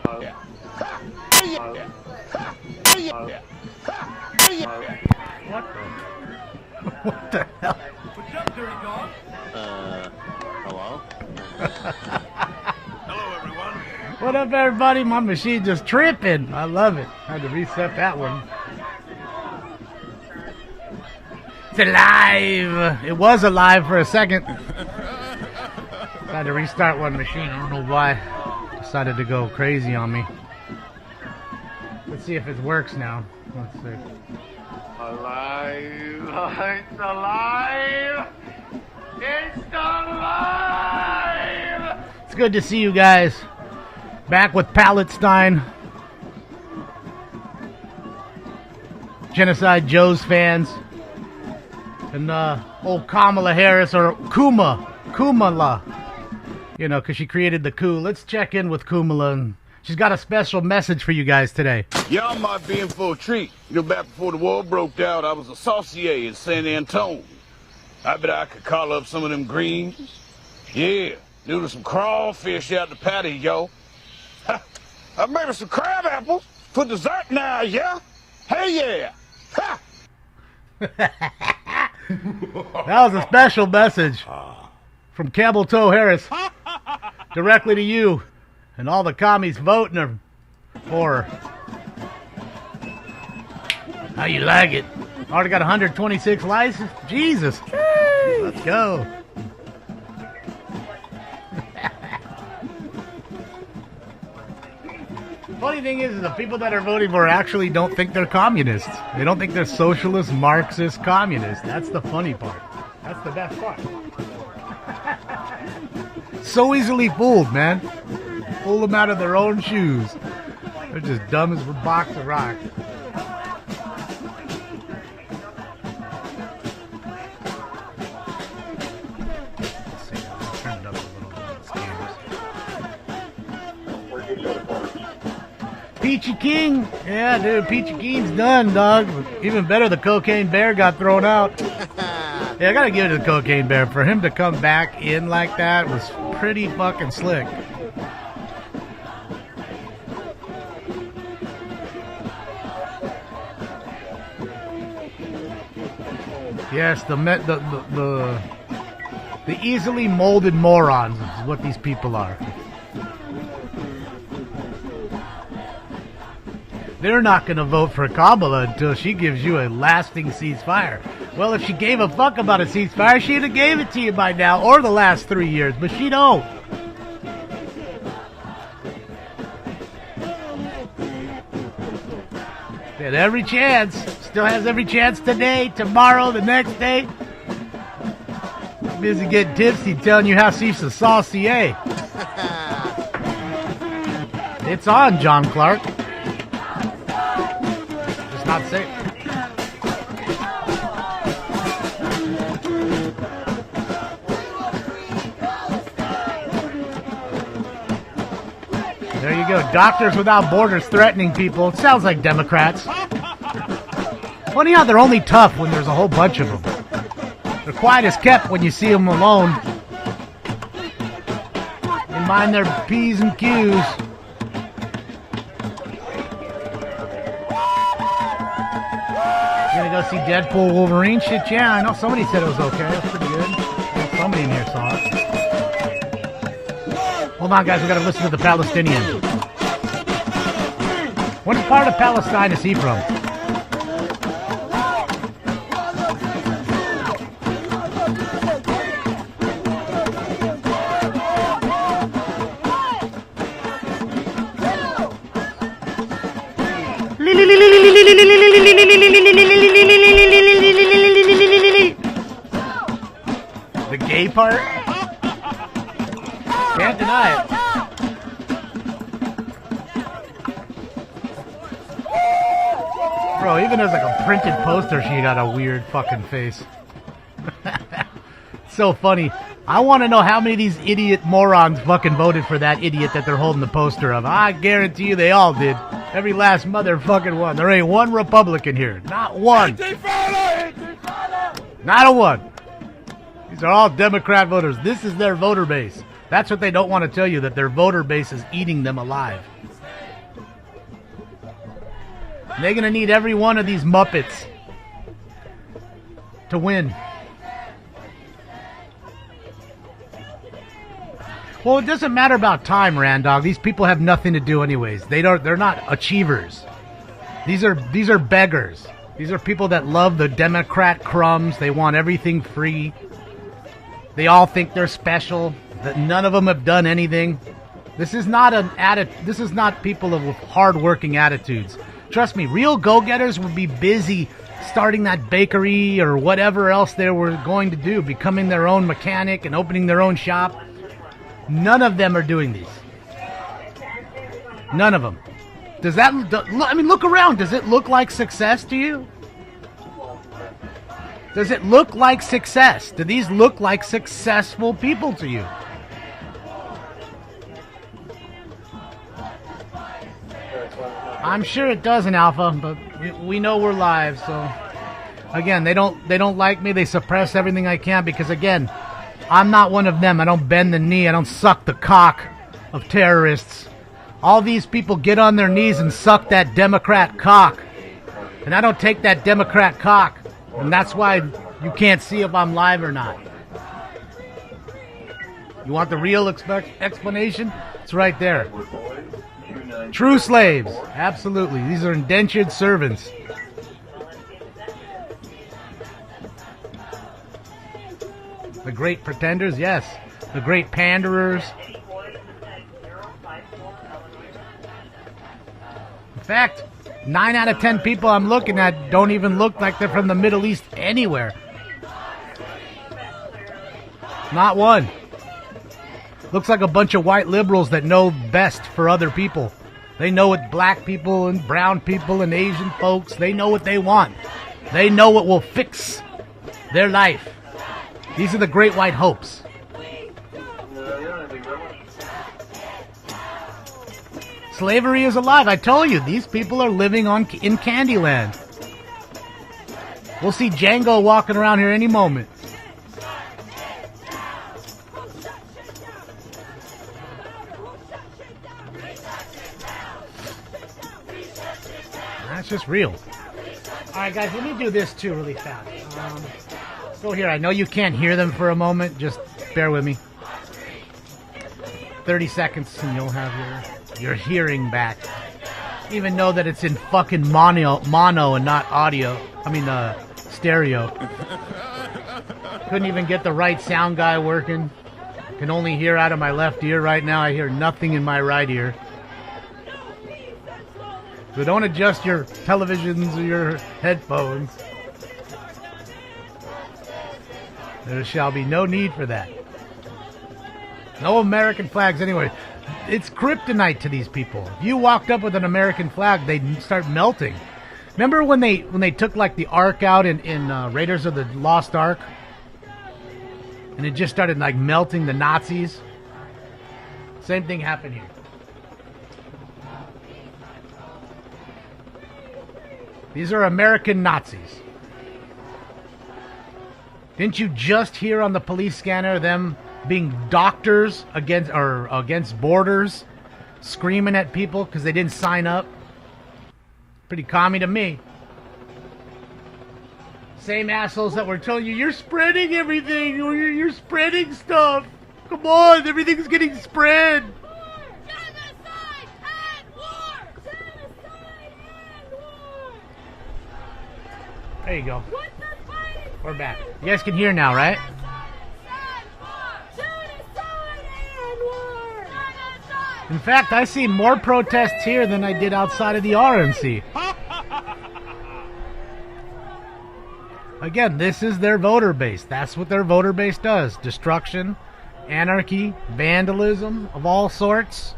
What the hell? Hello? Hello, everyone. What up, everybody? My machine just tripping. I love it. I had to reset that one. It's alive. It was alive for a second. Had to restart one machine. I don't know why. Decided to go crazy on me. Let's see if it works now. Let's see. Alive! It's alive! It's alive! It's good to see you guys. Back with Palestine. Genocide Joe's fans. And old Kamala Harris, or Kumala. You know, because she created the coup. Let's check in with Kumala. And she's got a special message for you guys today. Y'all might be in for a treat. You know, back before the war broke out, I was a saucier in San Antone. I bet I could call up some of them greens. Yeah, noodle some crawfish out the patty, yo. Maybe some crab apples for dessert now, yeah? Hey, yeah! Ha! That was a special message from Campbell Toe Harris directly to you and all the commies voting for her. How you like it? Already got 126 likes? Jesus. Let's go. Funny thing is the people that are voting for her actually don't think they're communists. They don't think they're socialist, Marxist, communists. That's the funny part. That's the best part. So easily fooled, man. Pull them out of their own shoes. They're just dumb as a box of rocks. Peachy King. Yeah, dude, Peachy King's done, dog. Even better, the Cocaine Bear got thrown out. Yeah, I gotta give it to the Cocaine Bear. For him to come back in like that was pretty fucking slick. Yes, the easily molded morons is what these people are. They're not going to vote for Kamala until she gives you a lasting ceasefire. Well, if she gave a fuck about a ceasefire, she'd have gave it to you by now, or the last 3 years, but she don't. Had every chance. Still has every chance today, tomorrow, the next day. Busy getting tipsy telling you how she's a saucier. It's on, John Clark. Not safe. There you go. Doctors Without Borders threatening people. It sounds like Democrats. Funny how they're only tough when there's a whole bunch of them. They're quiet as kept when you see them alone. They mind their P's and Q's. Gonna go see Deadpool Wolverine? Shit, yeah, I know somebody said it was okay. It was pretty good. Somebody in here saw it. Hold on, guys, we gotta listen to the Palestinian. What part of Palestine is he from? The gay part? Can't deny it. Bro, even as like a printed poster, she got a weird fucking face. So funny. I want to know how many of these idiot morons fucking voted for that idiot that they're holding the poster of. I guarantee you they all did. Every last motherfucking one. There ain't one Republican here. Not one. Not a one. These are all Democrat voters. This is their voter base. That's what they don't want to tell you, that their voter base is eating them alive. They're going to need every one of these Muppets to win. Well, it doesn't matter about time, Randog. These people have nothing to do anyways. They're not achievers. These are beggars. These are people that love the Democrat crumbs. They want everything free. They all think they're special. That none of them have done anything. This is not This is not people with hard-working attitudes. Trust me, real go-getters would be busy starting that bakery or whatever else they were going to do, becoming their own mechanic and opening their own shop. None of them are doing these. None of them. Does that? I mean, look around. Does it look like success to you? Does it look like success? Do these look like successful people to you? I'm sure it doesn't, Alpha, but we know we're live, so again, they don't like me. They suppress everything I can because again, I'm not one of them. I don't bend the knee. I don't suck the cock of terrorists. All these people get on their knees and suck that Democrat cock. And I don't take that Democrat cock. And that's why you can't see if I'm live or not. You want the real explanation? It's right there. True slaves. Absolutely. These are indentured servants. The great pretenders, yes. The great panderers. In fact, 9 out of 10 people I'm looking at don't even look like they're from the Middle East anywhere. Not one. Looks like a bunch of white liberals that know best for other people. They know what black people and brown people and Asian folks, they know what they want. They know what will fix their life. These are the great white hopes. Slavery is alive. I told you, these people are living in Candyland. We'll see Django walking around here any moment. That's just real. Alright guys, let me do this too really fast. Let's go here. I know you can't hear them for a moment. Just bear with me. 30 seconds and you'll have your hearing back. Even know that it's in fucking mono and not audio. I mean, stereo. Couldn't even get the right sound guy working. Can only hear out of my left ear right now. I hear nothing in my right ear. So don't adjust your televisions or your headphones. There shall be no need for that. No American flags anyway. It's kryptonite to these people. If you walked up with an American flag, they'd start melting. Remember when they took like the Ark out in Raiders of the Lost Ark? And it just started like melting the Nazis? Same thing happened here. These are American Nazis. Didn't you just hear on the police scanner them being doctors against borders, screaming at people because they didn't sign up? Pretty commie to me. Same assholes that were telling you, you're spreading everything, you're spreading stuff. Come on, everything's getting spread. Genocide and war! Genocide and war! There you go. What does Biden We're back. You guys can hear now, right? In fact, I see more protests here than I did outside of the RNC. Again, this is their voter base. That's what their voter base does. Destruction, anarchy, vandalism of all sorts.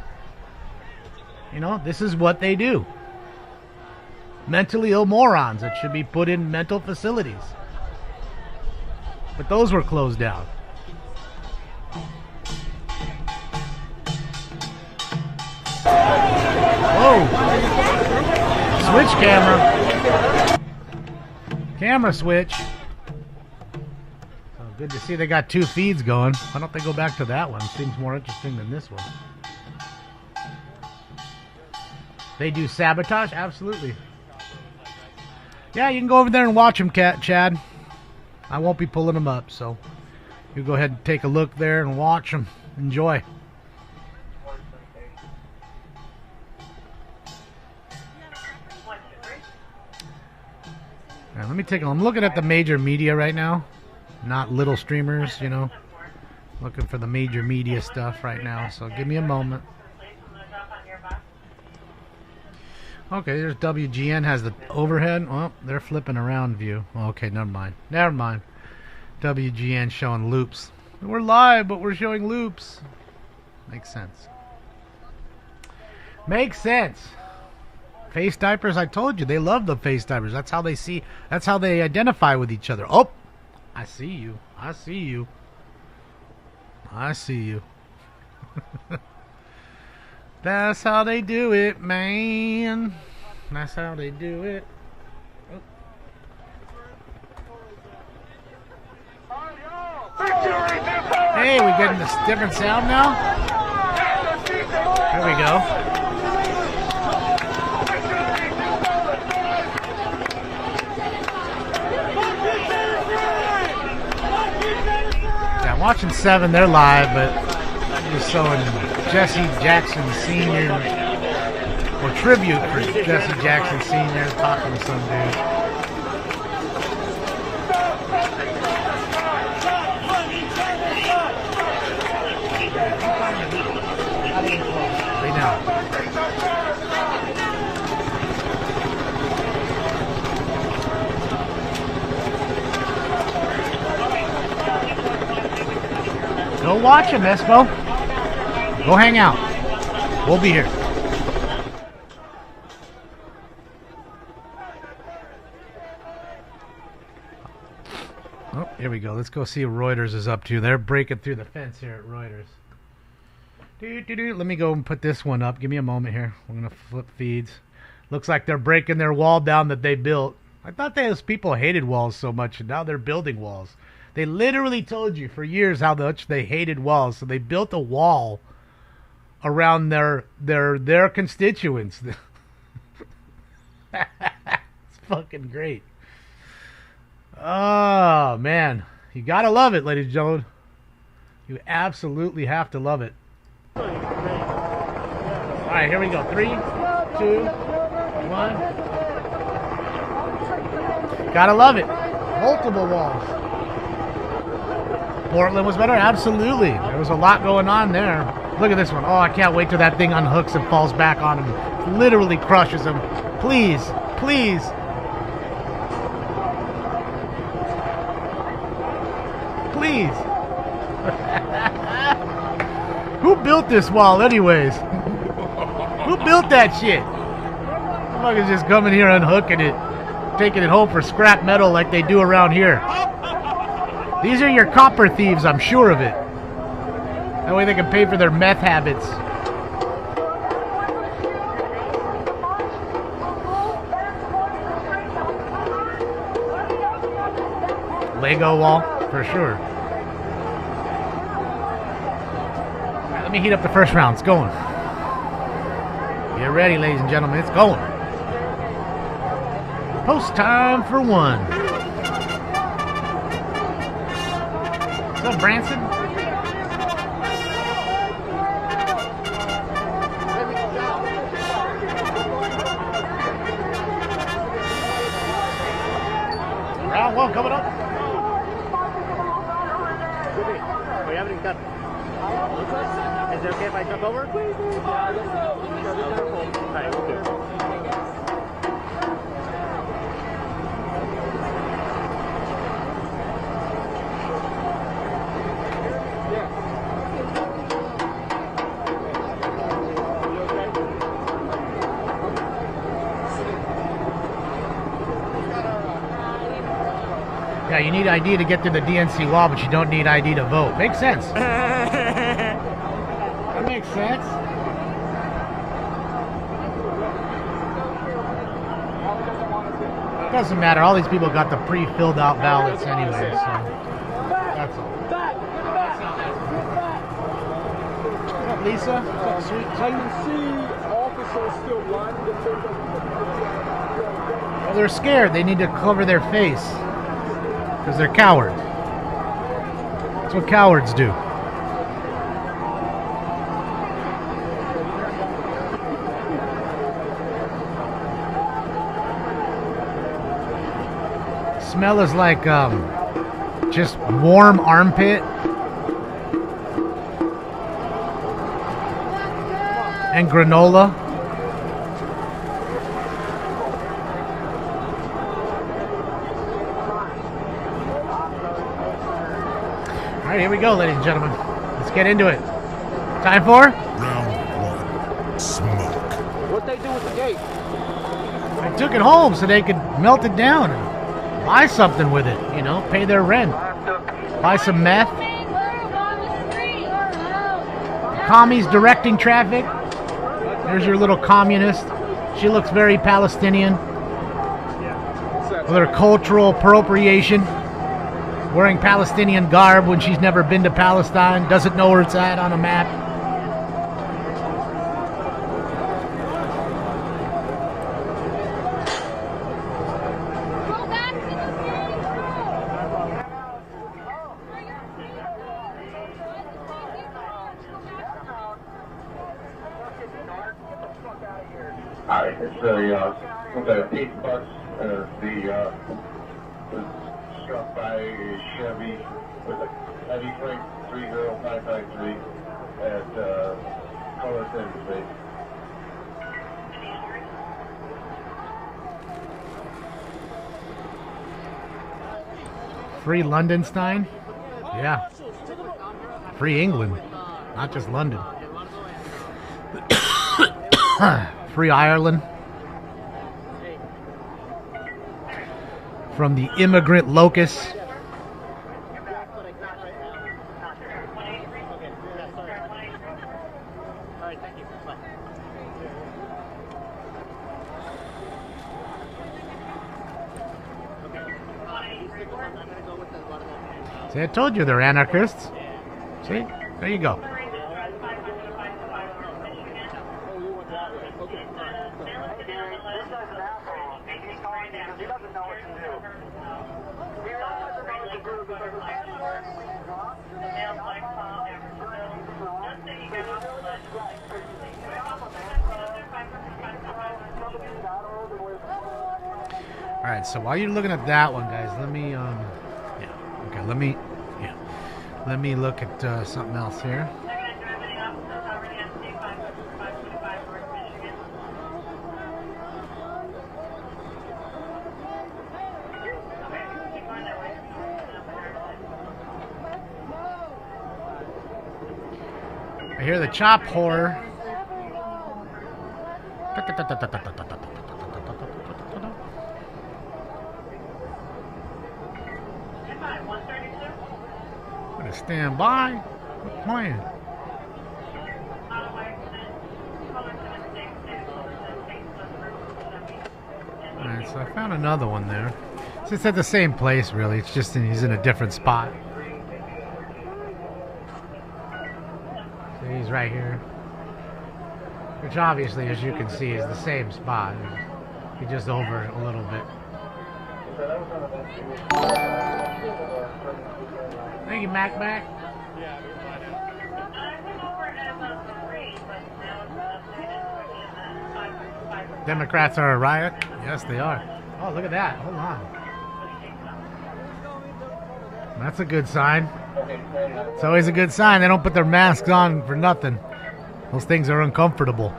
You know, this is what they do. Mentally ill morons that should be put in mental facilities. But those were closed down. Whoa! Switch camera. Camera switch. Oh, good to see they got 2 feeds going. Why don't they go back to that one? Seems more interesting than this one. They do sabotage? Absolutely. Yeah, you can go over there and watch them, Chad. I won't be pulling them up, so you go ahead and take a look there and watch them. Enjoy. Now, let me take a look. I'm looking at the major media right now, not little streamers, you know. Looking for the major media stuff right now, so give me a moment. Okay, there's WGN has the overhead. Well, they're flipping around view. Okay, never mind. Never mind. WGN showing loops. We're live, but we're showing loops. Makes sense. Makes sense. Face diapers, I told you, they love the face diapers. That's how they see, that's how they identify with each other. Oh, I see you. I see you. I see you. That's how they do it, man. That's how they do it. Hey, we getting this different sound now? There we go. Yeah, I'm watching 7, they're live, but I'm just showing Jesse Jackson Sr. or tribute for Jesse Jackson Sr. talking to some dude. Right now. Go watch him, Espo. Go hang out. We'll be here. Oh, here we go. Let's go see what Reuters is up to. They're breaking through the fence here at Reuters. Let me go and put this one up. Give me a moment here. We're going to flip feeds. Looks like they're breaking their wall down that they built. I thought those people hated walls so much, and now they're building walls. They literally told you for years how much they hated walls, so they built a wall around their constituents. It's fucking great. Oh, man. You gotta love it, ladies and gentlemen. You absolutely have to love it. Alright, here we go. 3, 2, 1. Gotta love it. Multiple walls. Portland was better? Absolutely. There was a lot going on there. Look at this one. Oh, I can't wait till that thing unhooks and falls back on him. Literally crushes him. Please. Please. Please. Who built this wall anyways? Who built that shit? Motherfuckers just coming here unhooking it, taking it home for scrap metal like they do around here. These are your copper thieves, I'm sure of it. That way they can pay for their meth habits. Lego wall, for sure. Right, let me heat up the first round. It's going. Get ready, ladies and gentlemen. It's going. Post time for 1. What's up, Branson? Round 1 coming up. We haven't cut. Is it okay if I jump over? Alright, we'll do. Yeah, you need ID to get through the DNC wall, but you don't need ID to vote. Makes sense. That makes sense. Doesn't matter. All these people got the pre-filled out ballots anyway, so that's all. What's up, Lisa? What's up, sweet? I can see officers still lining the Well, they're scared. They need to cover their face because they're cowards. That's what cowards do. Smell is like just warm armpit and granola. All right, here we go, ladies and gentlemen. Let's get into it. Time for Round 1. Smoke. What they do with the gate? I took it home so they could melt it down and buy something with it, you know, pay their rent. Buy some meth. Commies directing traffic. There's your little communist. She looks very Palestinian. With her cultural appropriation. Wearing Palestinian garb when she's never been to Palestine. Doesn't know where it's at on a map. Go back to the Alright, it's the pink bus, was struck by a Chevy with a heavy freight 30553 at, Color City. Free Londonstein? Yeah. Free England. Not just London. Free Ireland. From the immigrant locust. See, I told you they're anarchists. See? There you go. All right, so while you're looking at that one, guys, let me let me look at something else here. I hear the chop horror. Gonna stand by. What plan? Alright, so I found another one there. So it's at the same place, really. It's just he's in a different spot. So he's right here. Which obviously, as you can see, is the same spot. He's just over a little bit. Thank you, Mac. Democrats are a riot? Yes, they are. Oh, look at that. Hold on. That's a good sign. It's always a good sign. They don't put their masks on for nothing. Those things are uncomfortable.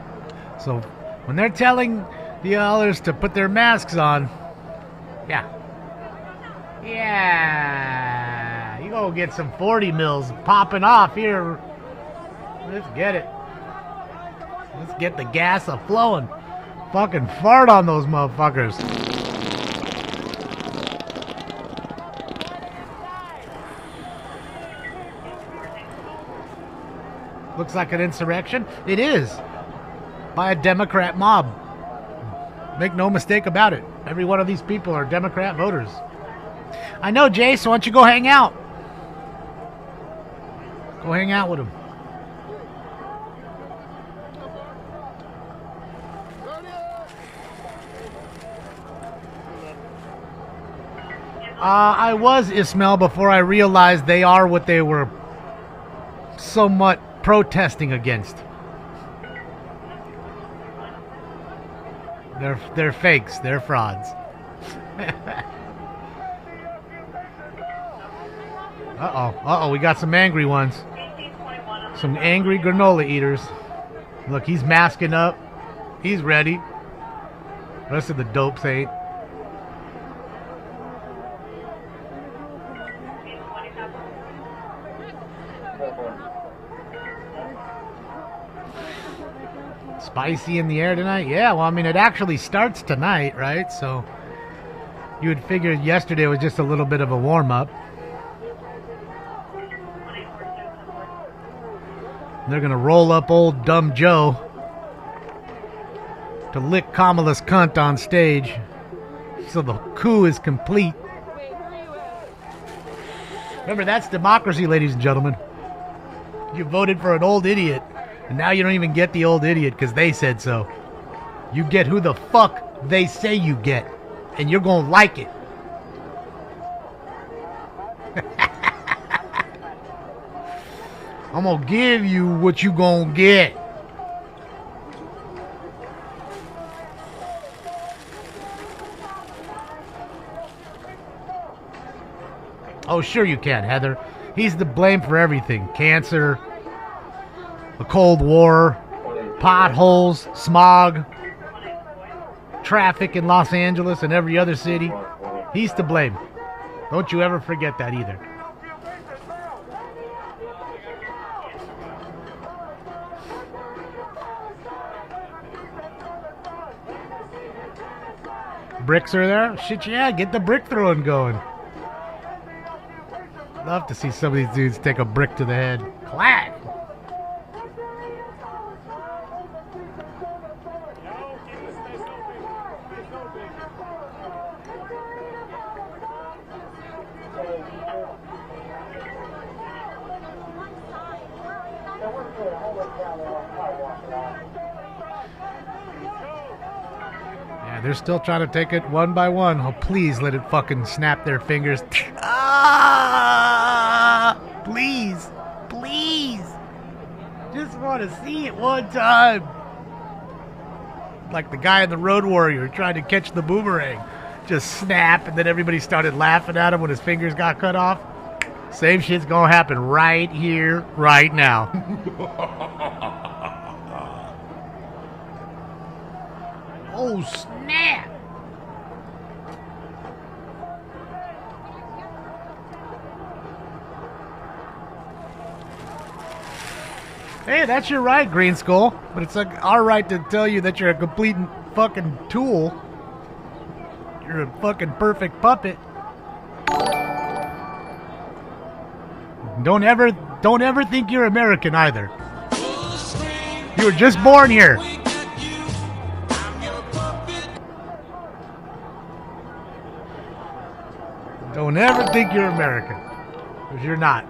So when they're telling the others to put their masks on, yeah, you go get some 40 mils popping off here. Let's get it. Let's get the gas a flowing. Fucking fart on those motherfuckers. Looks like an insurrection. It is. By a Democrat mob. Make no mistake about it. Every one of these people are Democrat voters. I know, Jay, so why don't you go hang out? Go hang out with them. I was Ismail before I realized they are what they were somewhat protesting against. They're fakes. They're frauds. Uh-oh. We got some angry ones. Some angry granola eaters. Look, he's masking up. He's ready. The rest of the dopes ain't. Spicy in the air tonight? Yeah, well, I mean, it actually starts tonight, right? So you would figure yesterday was just a little bit of a warm-up. They're going to roll up old dumb Joe to lick Kamala's cunt on stage. So the coup is complete. Remember, that's democracy, ladies and gentlemen. You voted for an old idiot, and now you don't even get the old idiot because they said so. You get who the fuck they say you get, and you're going to like it. I'm going to give you what you going to get. Oh, sure you can, Heather. He's to blame for everything. Cancer, the Cold War, potholes, smog, traffic in Los Angeles and every other city. He's to blame. Don't you ever forget that either. Bricks are there? Shit, yeah, get the brick throwing going. Love to see some of these dudes take a brick to the head. Clack! Yeah, they're still trying to take it one by one. Oh, please let it fucking snap their fingers. Ah! Please. Please. Just want to see it one time. Like the guy in the Road Warrior trying to catch the boomerang. Just snap, and then everybody started laughing at him when his fingers got cut off. Same shit's gonna happen right here, right now. Oh, snap! Hey, that's your right, Green Skull. But it's like our right to tell you that you're a complete fucking tool. You're a fucking perfect puppet. Don't ever think you're American either. You were just born here. Don't ever think you're American. Because you're not.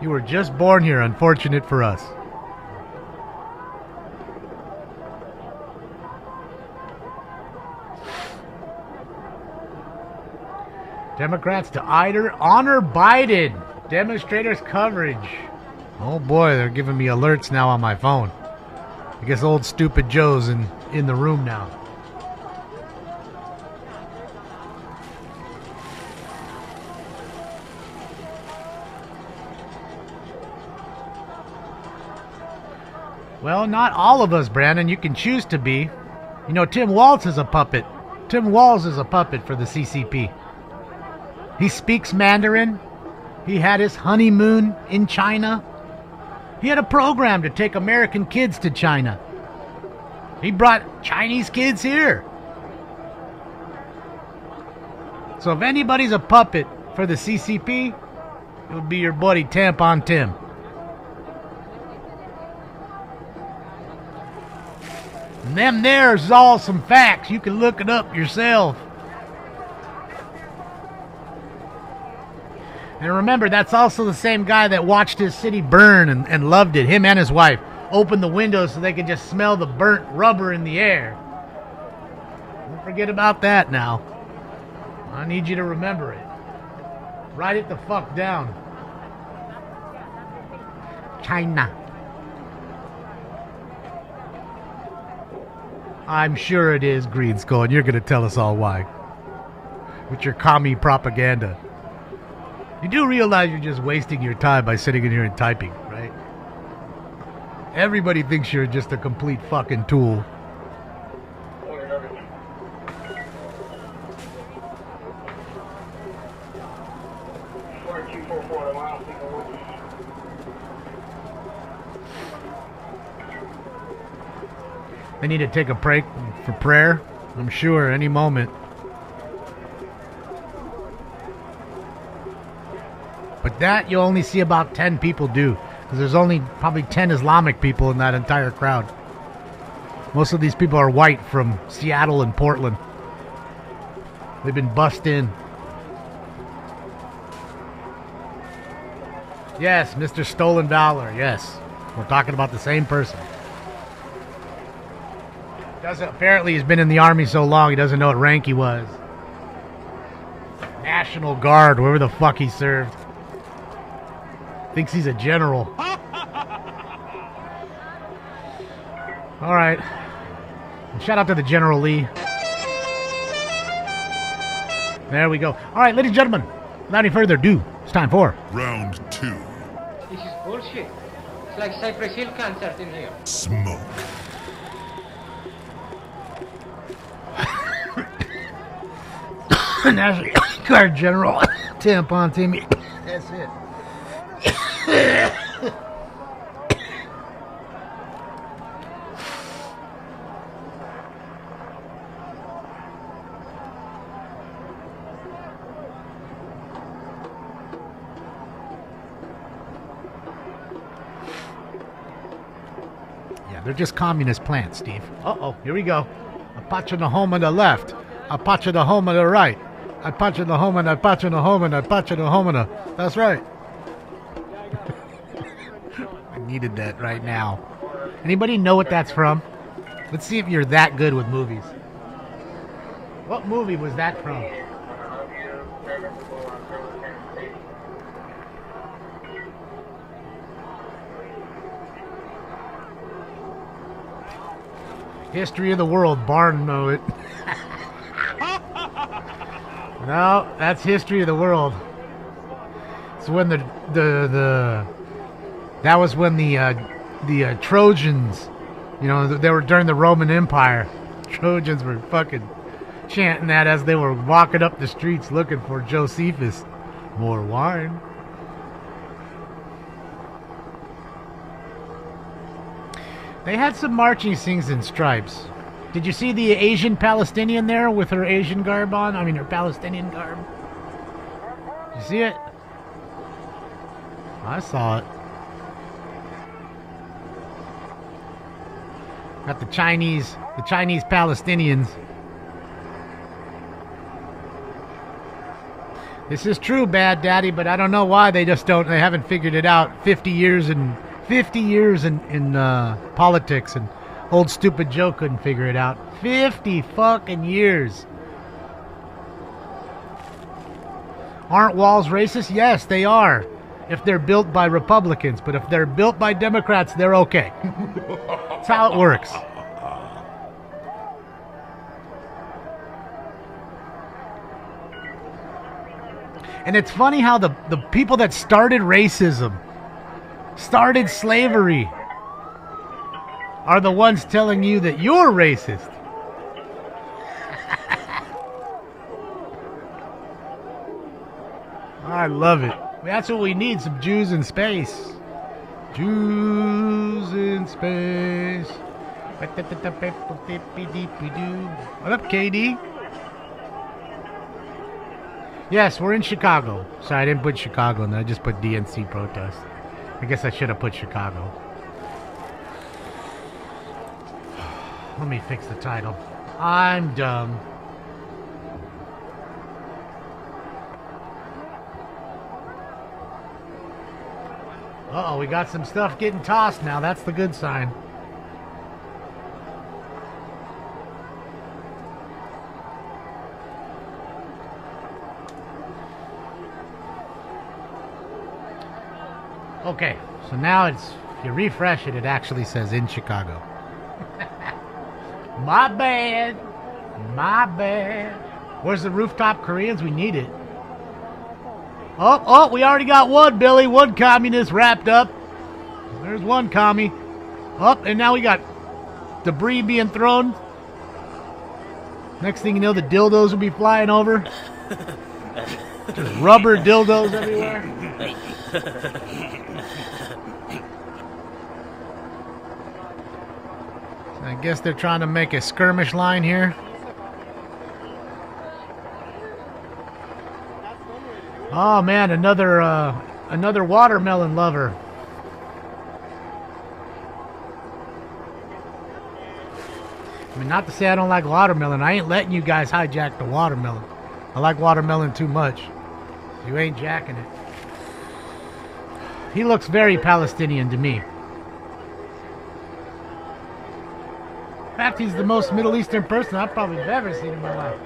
You were just born here, unfortunate for us. Democrats to honor Biden. Demonstrators coverage. Oh boy, they're giving me alerts now on my phone. I guess old stupid Joe's in the room now. Well, not all of us, Brandon. You can choose to be. You know, Tim Walz is a puppet. Tim Walz is a puppet for the CCP. He speaks Mandarin. He had his honeymoon in China. He had a program to take American kids to China. He brought Chinese kids here. So if anybody's a puppet for the CCP, it would be your buddy Tampon Tim. And them there's all some facts. You can look it up yourself. And remember, that's also the same guy that watched his city burn and loved it. Him and his wife opened the windows so they could just smell the burnt rubber in the air. Don't forget about that now. I need you to remember it. Write it the fuck down. China. I'm sure it is, Green Skull, and you're going to tell us all why. With your commie propaganda. You do realize you're just wasting your time by sitting in here and typing, right? Everybody thinks you're just a complete fucking tool. They need to take a break for prayer, I'm sure, any moment. But that you'll only see about 10 people do. Because there's only probably 10 Islamic people in that entire crowd. Most of these people are white from Seattle and Portland. They've been bussed in. Yes, Mr. Stolen Valor, yes. We're talking about the same person. Apparently he's been in the army so long he doesn't know what rank he was. National Guard, wherever the fuck he served. Thinks he's a general. Alright. Shout out to the General Lee. There we go. Alright, ladies and gentlemen, without any further ado, it's time for Round 2. This is bullshit. It's like Cypress Hill concert in here. Smoke. National Guard General Tampon Timmy. That's it. Yeah, they're just communist plants, Steve. Uh-oh, here we go. A patch on the home on the left. A patch on the home on the right. I punch in the home and I punch in the home and I punch in the home and that's right. I needed that right now. Anybody know what that's from? Let's see if you're that good with movies. What movie was that from? History of the World. Barn know it. No, that's History of the World. It's when that was when the Trojans, you know, they were during the Roman Empire. Trojans were fucking chanting that as they were walking up the streets looking for Josephus. More wine. They had some marching things in stripes. Did you see the Asian Palestinian there with her Asian garb on? I mean, her Palestinian garb. You see it? I saw it. Got the Chinese Palestinians. This is true, Bad Daddy, but I don't know why they haven't figured it out. 50 years in politics, and old stupid Joe couldn't figure it out. 50 fucking years. Aren't walls racist? Yes, they are. If they're built by Republicans, but if they're built by Democrats, they're okay. That's how it works. And it's funny how the people that started racism, started slavery, are the ones telling you that you're racist. I love it. That's what we need, some Jews in space. Jews in space. What up, KD? Yes, we're in Chicago. Sorry, I didn't put Chicago in there. I just put DNC protest. I guess I should have put Chicago. Let me fix the title. I'm dumb. Uh-oh, we got some stuff getting tossed now. That's the good sign. Okay, so now it's, if you refresh it, it actually says in Chicago. My bad. My bad. Where's the rooftop Koreans? We need it. Oh, we already got one, Billy. One communist wrapped up. There's one commie. Oh, and now we got debris being thrown. Next thing you know, the dildos will be flying over. Just rubber dildos everywhere. So I guess they're trying to make a skirmish line here. Oh man, another watermelon lover. I mean, not to say I don't like watermelon. I ain't letting you guys hijack the watermelon. I like watermelon too much. You ain't jacking it. He looks very Palestinian to me. In fact, he's the most Middle Eastern person I've probably ever seen in my life.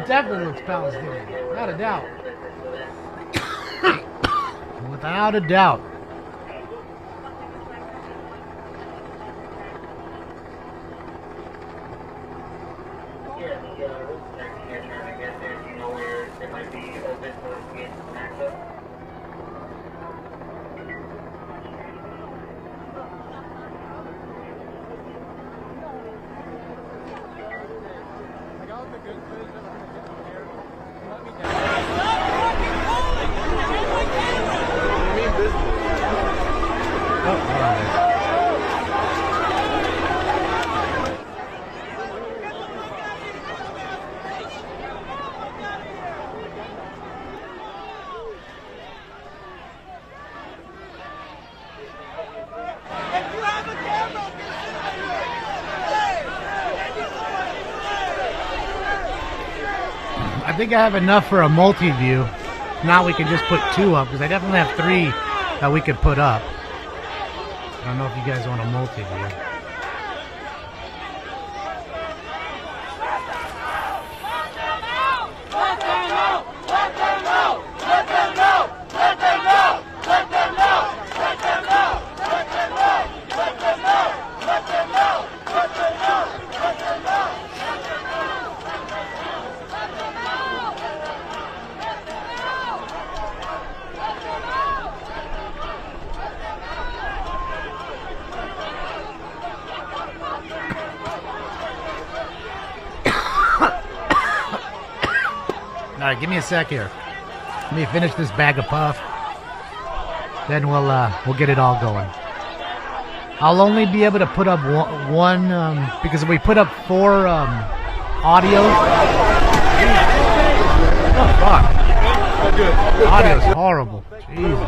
Definitely looks Palestinian. Without a doubt. Without a doubt. I think I have enough for a multi-view. Now we can just put 2 up, because I definitely have 3 that we could put up. I don't know if you guys want a multi-view. Alright, give me a sec here. Let me finish this bag of puff. Then we'll get it all going. I'll only be able to put up one because if we put up 4 audio. Oh fuck. Audio's horrible. Jesus. All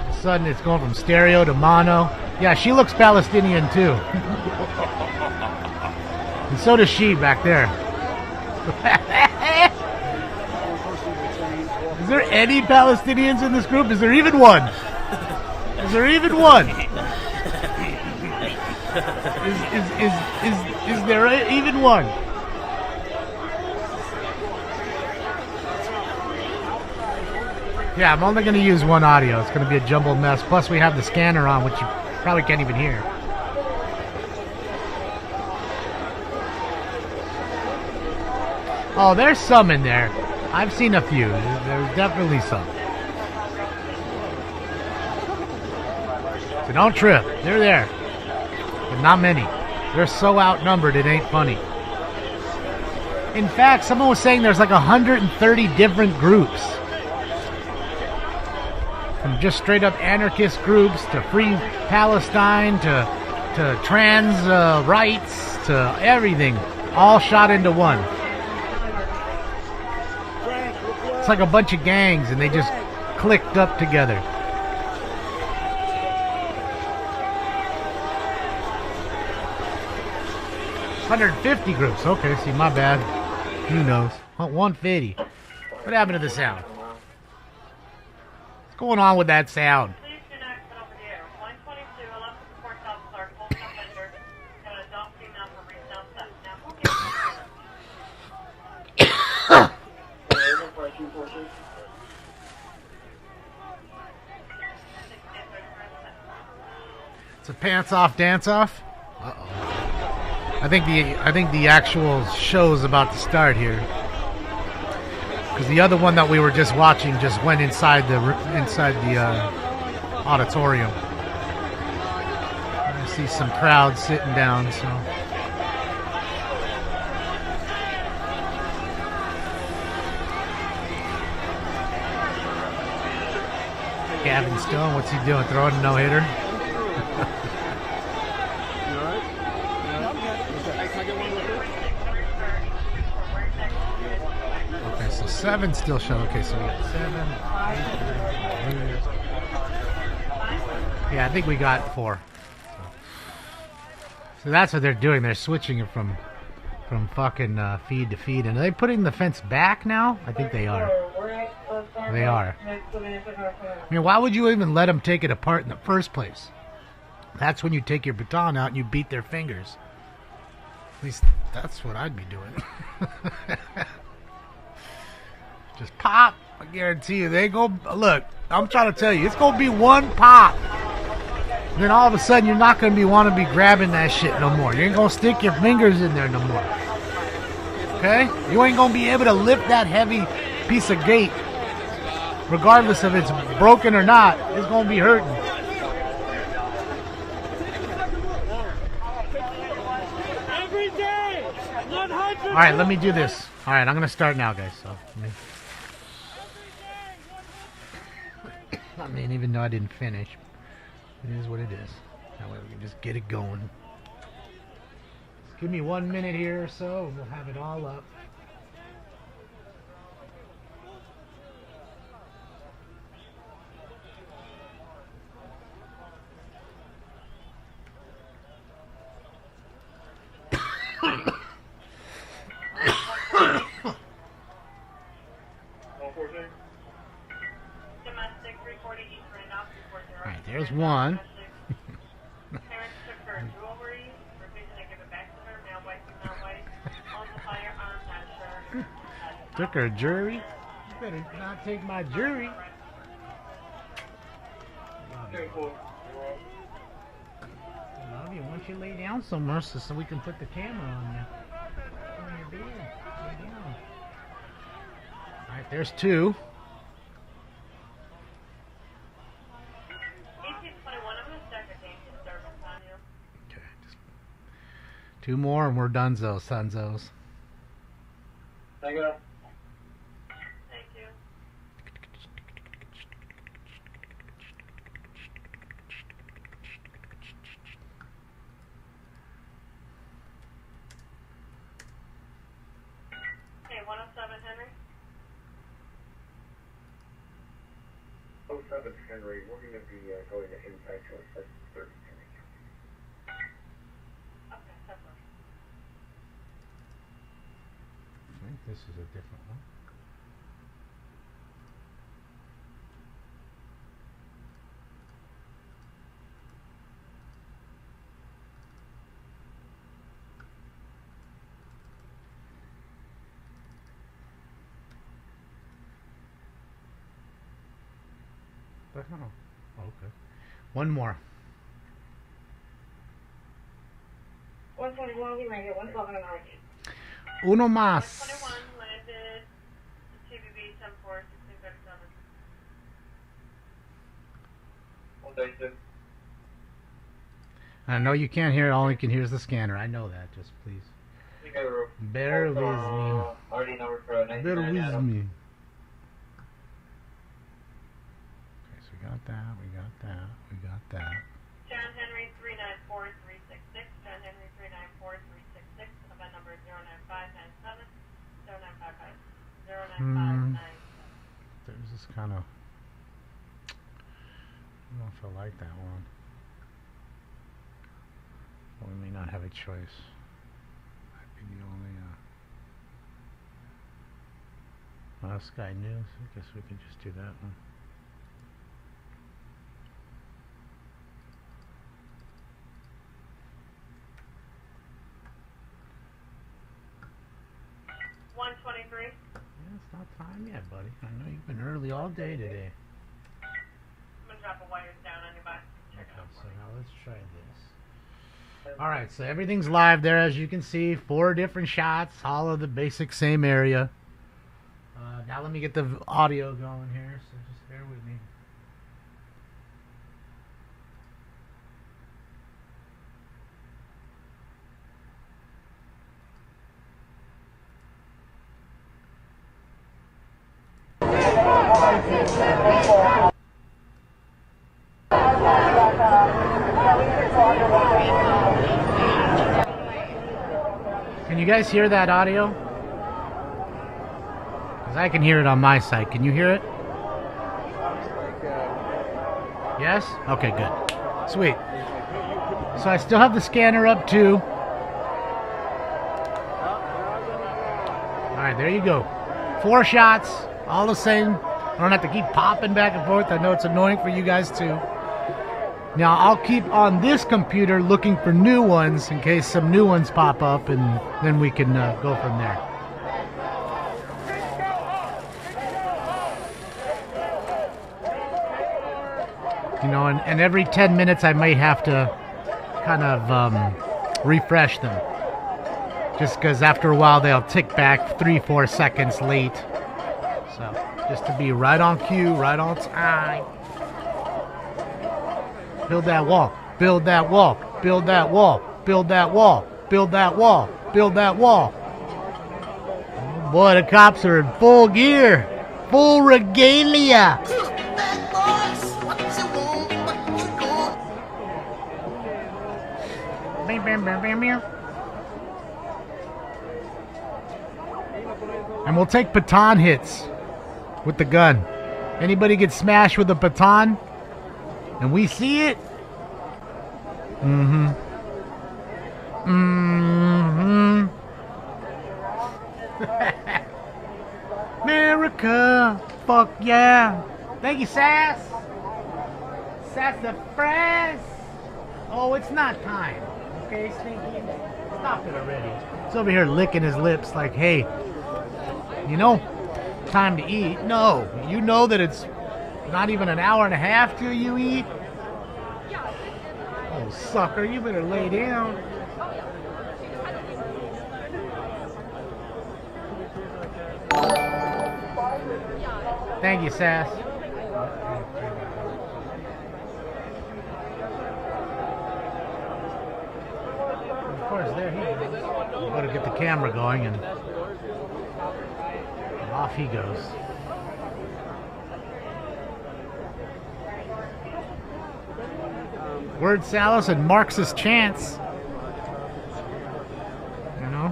of a sudden it's going from stereo to mono. Yeah, she looks Palestinian too. And so does she back there. Is there any Palestinians in this group? Is there even one? Is there even one? Is there even one? Yeah, I'm only going to use one audio. It's going to be a jumbled mess. Plus we have the scanner on, which you probably can't even hear. Oh, there's some in there. I've seen a few. There's definitely some. So don't trip. They're there. But not many. They're so outnumbered it ain't funny. In fact, someone was saying there's like 130 different groups. From just straight up anarchist groups to Free Palestine to trans rights to everything. All shot into one. It's like a bunch of gangs and they just clicked up together. $150 groups. Okay, see, my bad. Who knows? 150. What happened to the sound? What's going on with that sound? pants off dance off. Uh-oh. I think the actual show's about to start here. Because the other one that we were just watching just went inside the auditorium. I see some crowds sitting down, so. Gavin Stone, what's he doing? Throwing a no-hitter? Okay, so 7 still show. Okay, so we got 7, 8, 9, 10. Yeah, I think we got 4. So that's what they're doing. They're switching it from fucking feed to feed. And are they putting the fence back now? I think they are. They are. I mean, why would you even let them take it apart in the first place? That's when you take your baton out and you beat their fingers. At least that's what I'd be doing. Just pop. I guarantee you. They go. Look, I'm trying to tell you. It's going to be one pop. And then all of a sudden, you're not going to want to be grabbing that shit no more. You ain't going to stick your fingers in there no more. Okay? You ain't going to be able to lift that heavy piece of gate. Regardless if it's broken or not, it's going to be hurting. All right, let me do this. All right, I'm going to start now, guys. So, I mean, even though I didn't finish, it is what it is. That way we can just get it going. Just give me 1 minute here or so, and we'll have it all up. Alright, there's one. Took her jewelry? You better not take my jewelry. Love you. Why don't you lay down somewhere so we can put the camera on you? On your bed. Lay down. Alright, there's 2. Okay, just 2 more and we're donezo, sonzos. Thank you. Thank you. Okay, 107 Henry. 07 Henry, we're going to be going to impact to 30 Henry. Okay, separate. I think this is a different one. Oh, okay. One more. 121, we might get 112 Uno más. 121 landed TVB 10-4, 1637. 132. I know you can't hear. All you can hear is the scanner. I know that. Just please bear with me. Already number for Bear with me. Okay, so we got that. We got that. We got that. John Henry 394366. John Henry 394366. Event number 09597. 0955. 09597. There's this kind of. I don't know if I like that one. We may not have a choice. Might be the only. Well, Sky News. I guess we can just do that one. $123. Yeah, it's not time yet, buddy. I know you've been early all day today. I'm gonna drop a wires down on your back. Check it Okay, out so for me. now let's let's try this. Alright, so everything's live there, as you can see. 4 different shots, all of the basic same area. Now let me get the audio going here, so just bear with me. Can you guys hear that audio? Because I can hear it on my side. Can you hear it? Yes? Okay, good. Sweet. So I still have the scanner up too. Alright, there you go. 4 shots, all the same. I don't have to keep popping back and forth. I know it's annoying for you guys too. Now I'll keep on this computer looking for new ones in case some new ones pop up, and then we can go from there. You know, and every 10 minutes I may have to kind of refresh them. Just because after a while they'll tick back 3-4 seconds late. So, just to be right on cue, right on time. Build that wall, build that wall, build that wall, build that wall, build that wall, build that wall. Oh boy, the cops are in full gear, full regalia. Bam, bam, bam, bam, bam. And we'll take baton hits with the gun. Anybody get smashed with a baton? And we see it? Mm-hmm. Mm-hmm. America. Fuck yeah. Thank you, Sass. Sassafras. Oh, it's not time. Okay, Stinky? Stop it already. He's over here licking his lips like, hey, you know, time to eat. No, you know that it's not even an hour and a half till you eat? Oh, sucker, you better lay down. Thank you, Sass. Of course, there he goes. We'll go to get the camera going, and off he goes. Word Salas and Marxist chants. You know?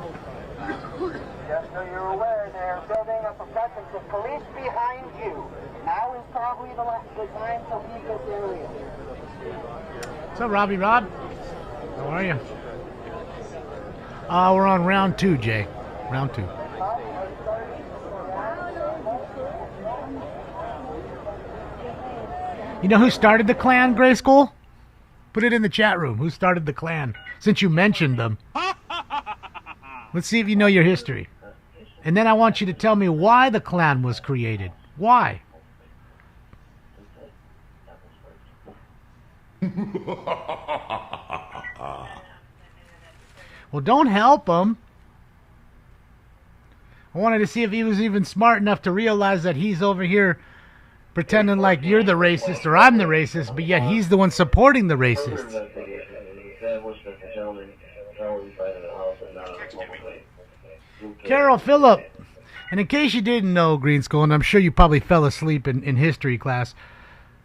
Just so you're aware, they're building up a presence of police behind you. Now is probably the time to leave this area. What's up, Robbie Rob? How are you? We're on round 2, Jay. Round 2. You know who started the Klan, Gray School? Put it in the chat room. Who started the Klan? Since you mentioned them. Let's see if you know your history. And then I want you to tell me why the Klan was created. Why? Well, don't help him. I wanted to see if he was even smart enough to realize that he's over here pretending like you're the racist or I'm the racist, but yet he's the one supporting the racist. Carol Phillip. And in case you didn't know, Green School, and I'm sure you probably fell asleep in history class,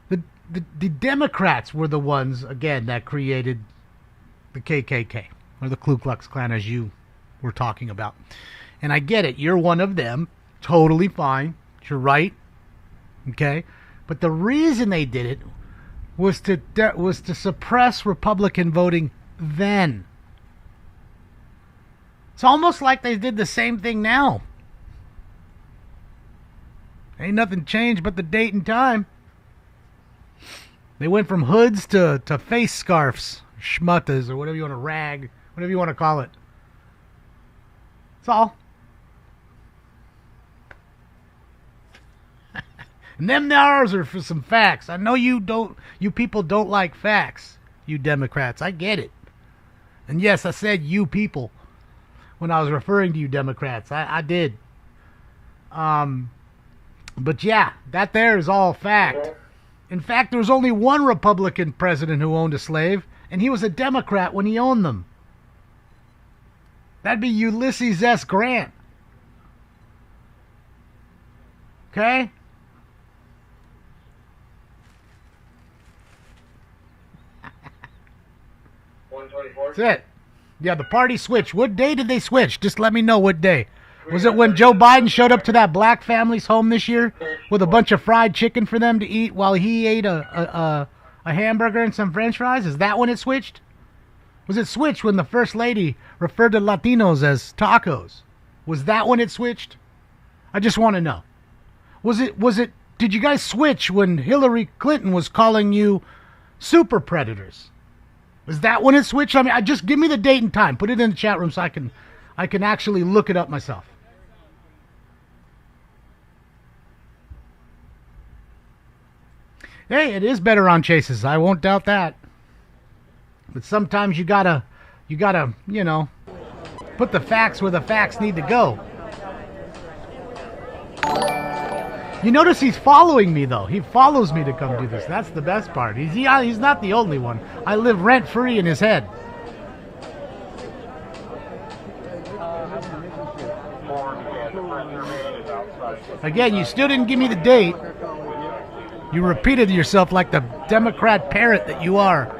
the Democrats were the ones, again, that created the KKK, or the Ku Klux Klan, as you were talking about. And I get it. You're one of them. Totally fine. You're right. Okay? But the reason they did it was to suppress Republican voting then. It's almost like they did the same thing now. Ain't nothing changed but the date and time. They went from hoods to face scarves, schmuttas, or whatever you want to rag, whatever you want to call it. That's all. And them ours are for some facts. I know you people don't like facts. you Democrats. I get it. And yes, I said you people when I was referring to you Democrats. I did. But yeah, that there is all fact. In fact, there was only one Republican president who owned a slave, and he was a Democrat when he owned them. That'd be Ulysses S. Grant. Okay? That's it. Yeah, the party switched. What day did they switch? Just let me know what day. Was it when Joe Biden showed up to that black family's home this year with a bunch of fried chicken for them to eat while he ate a hamburger and some french fries? Is that when it switched? Was it switched when the First Lady referred to Latinos as tacos? Was that when it switched? I just want to know. Did you guys switch when Hillary Clinton was calling you super predators? Was that when it switched? I mean, just give me the date and time. Put it in the chat room so I can actually look it up myself. Hey, it is better on chases. I won't doubt that. But sometimes you gotta, you know, put the facts where the facts need to go. You notice he's following me, though. He follows me to come do this. That's the best part. He's not the only one. I live rent-free in his head. Again, you still didn't give me the date. You repeated yourself like the Democrat parrot that you are.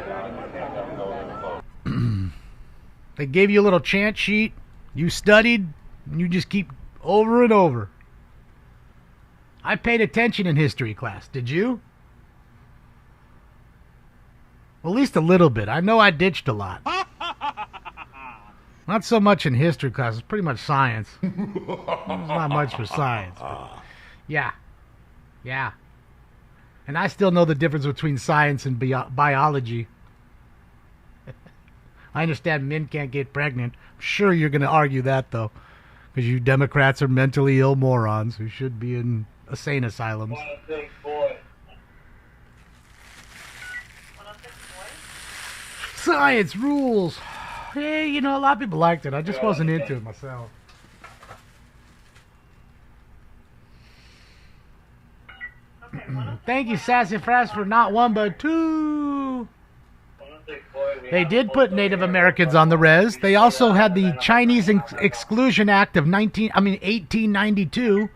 They gave you a little chant sheet. You studied, and you just keep over and over. I paid attention in history class. Did you? Well, at least a little bit. I know I ditched a lot. Not so much in history class. It's pretty much science. It's not much for science. But yeah. Yeah. And I still know the difference between science and biology. I understand men can't get pregnant. I'm sure you're going to argue that, though. Because you Democrats are mentally ill morons who should be in insane asylums. Science rules. Hey, you know, a lot of people liked it. I just wasn't into it myself. Thank you, Sassafras, for not one but two. They did put Native Americans on the res. They also had the Chinese Exclusion Act of 1892.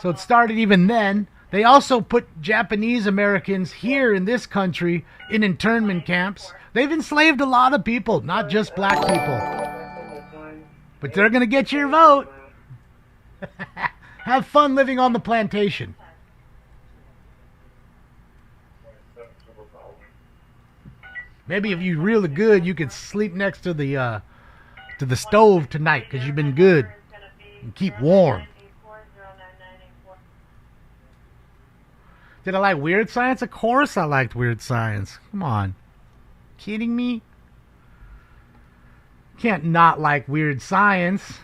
So it started even then. They also put Japanese Americans here in this country in internment camps. They've enslaved a lot of people, not just black people. But they're going to get your vote. Have fun living on the plantation. Maybe if you're really good, you could sleep next to the stove tonight because you've been good and keep warm. Did I like Weird Science? Of course I liked Weird Science. Come on. Kidding me? Can't not like Weird Science.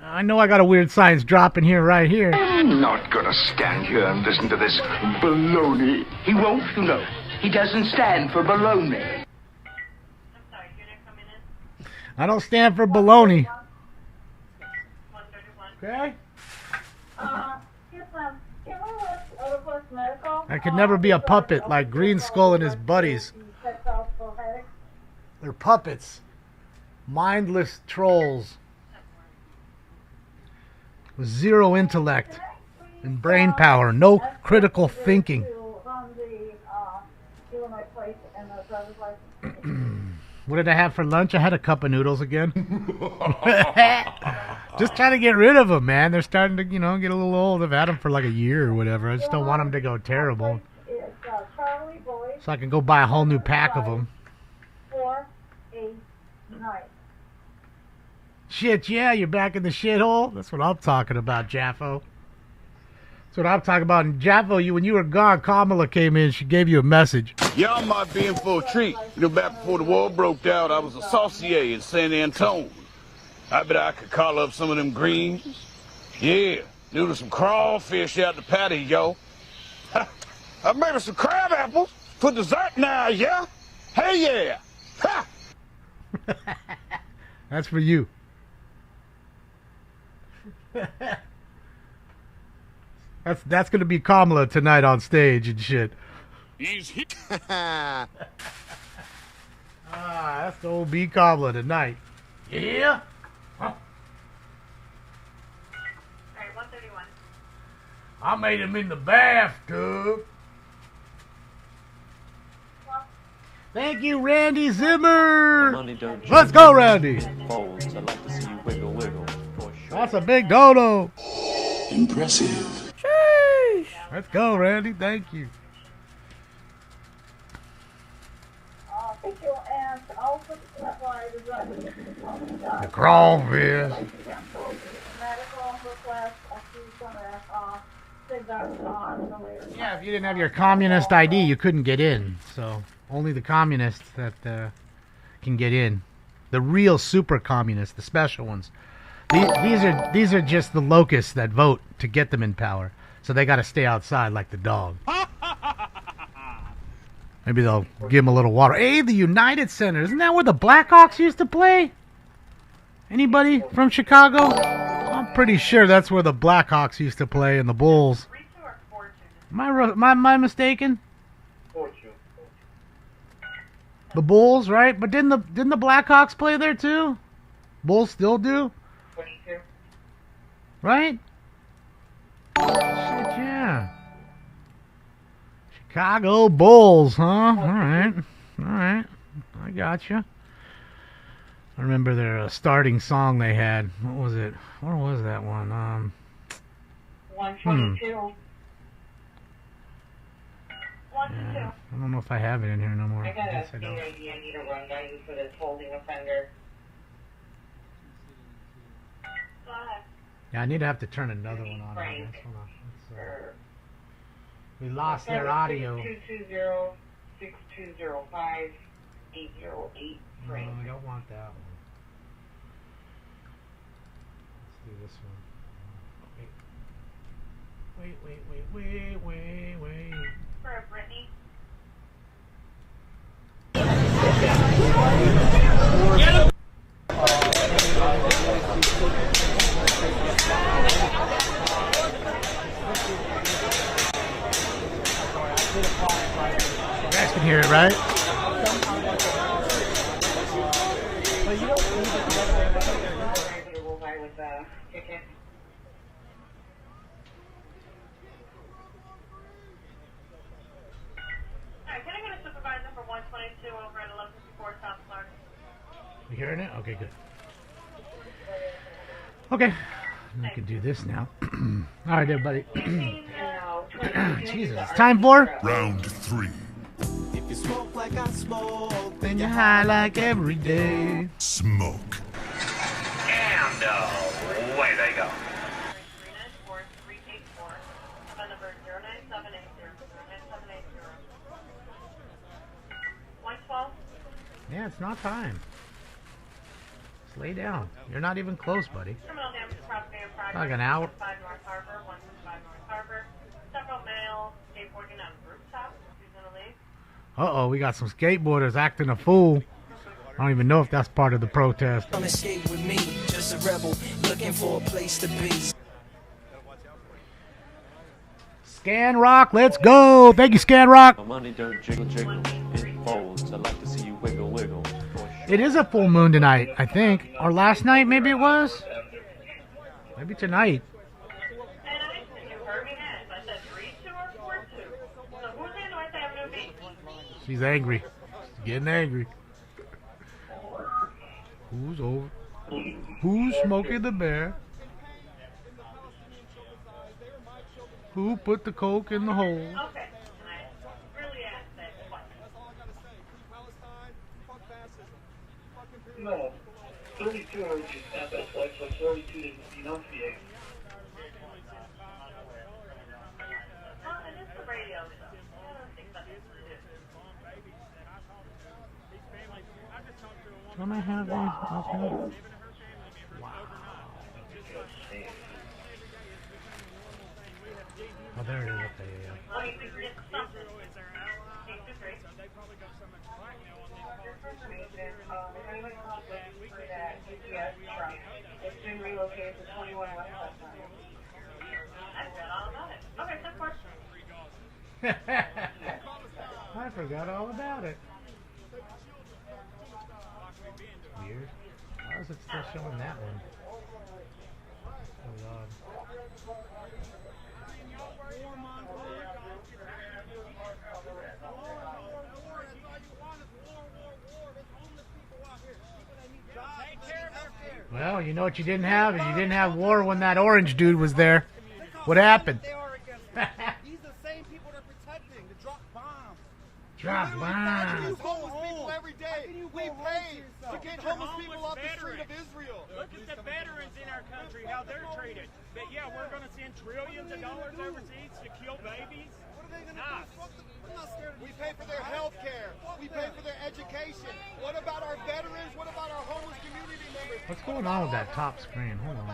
I know I got a Weird Science drop in here right here. I'm not gonna stand here and listen to this baloney. He won't, you know. He doesn't stand for baloney. I don't stand for baloney. Okay? I could never be a puppet like Green Skull and his buddies. They're puppets. Mindless trolls. With zero intellect and brain power. No critical thinking. What did I have for lunch? I had a cup of noodles again. Just trying to get rid of them, man. They're starting to, you know, get a little old. I've had them for like a year or whatever. I just don't want them to go terrible. So I can go buy a whole new pack of them. Shit, yeah, you're back in the shithole? That's what I'm talking about, Jaffo. That's what I'm talking about. And Jaffo, when you were gone, Kamala came in. She gave you a message. Y'all might be in for a treat. You know, back before the war broke out, I was a saucier in San Antone. I bet I could call up some of them greens. Yeah, noodle some crawfish out the patio. I made some crab apples for dessert now, yeah? Hey, yeah! Ha! That's for you. That's gonna be Kamala tonight on stage and shit. He's here. That's the old B Kamala tonight. Yeah. Huh. Alright, 131. I made him in the bathtub. Thank you, Randy Zimmer. Let's go, Randy. That's a big dodo. Impressive. Sheesh. Let's go, Randy. Thank you. The crawfish. Yeah, if you didn't have your communist ID, you couldn't get in. So only the communists that can get in. The real super communists, the special ones. These are just the locusts that vote to get them in power. So they got to stay outside like the dog. Maybe they'll give them a little water. Hey, the United Center. Isn't that where the Blackhawks used to play? Anybody from Chicago? I'm pretty sure that's where the Blackhawks used to play and the Bulls. 3-2 or 4-2? Am I mistaken? 4-2. The Bulls, right? But didn't the Blackhawks play there too? Bulls still do? 22. Right? Shit, yeah. Chicago Bulls, huh? Alright. Alright. I gotcha. I remember their starting song they had. What was it? What was that one? 122. 1-2. Yeah, I don't know if I have it in here no more. I got guess a I don't. idea. I need a rundown for this holding offender. Go ahead. Yeah, I need to have to turn another one on. I guess. Hold on. We lost their audio. 220-6205-808. No, I don't want that one. Let's do this one. Wait. For Brittany. You guys can hear it, right? Alright, can I get a supervisor for 122 over at 1154 South Clark? You hearing it? Okay, good. Okay, I can do this now. All right, everybody. Jesus, it's time for Round 3. If you smoke like I smoke, then you're high like every day. Smoke. And away they go. 394-384. Phone number 09780. 112. Yeah, it's not time. Just lay down. You're not even close, buddy. Criminal damage to property and progress. Like an hour. 5 North Harbor, 125 North Harbor. Several males skateboarding on rooftop. Who's gonna leave? Uh-oh, we got some skateboarders acting a fool. I don't even know if that's part of the protest. come escape with me, just a rebel looking for a place to be. Scan Rock, let's go. Thank you, Scan Rock. My money don't jiggle jiggle, it folds. I like to see you wiggle wiggle. It is a full moon tonight, I think. Or last night, maybe it was. Maybe tonight. And you heard me ask. I said 3-2 or 4-2. So who's in North Avenue B? She's angry. She's getting angry. Who's over? Who's Smokey the Bear? Who put the coke in the hole? Okay. And I really asked that question. No. 32 are just at that place, so 42 didn't enunciate. Well, it is the radio, so I don't think that's it. Don't I have these? Okay. Oh, there it is. Okay, yeah. Oh, you think you're getting something. 823. I forgot all about it. Weird. Why is it still showing that one? So odd. Well, you know what you didn't have? Is you didn't have war when that orange dude was there. What happened? These are the same people they're protecting to drop bombs. Drop bombs. Homeless people every day. We pay to get homeless people off the street of Israel. Look at the veterans in our country, how they're treated. But yeah, we're going to send trillions of dollars overseas to kill babies. What are they going to do? We pay for their health care. We pay for their education. What about our veterans? What about our homeless community members? What's going on with that top screen? Hold on.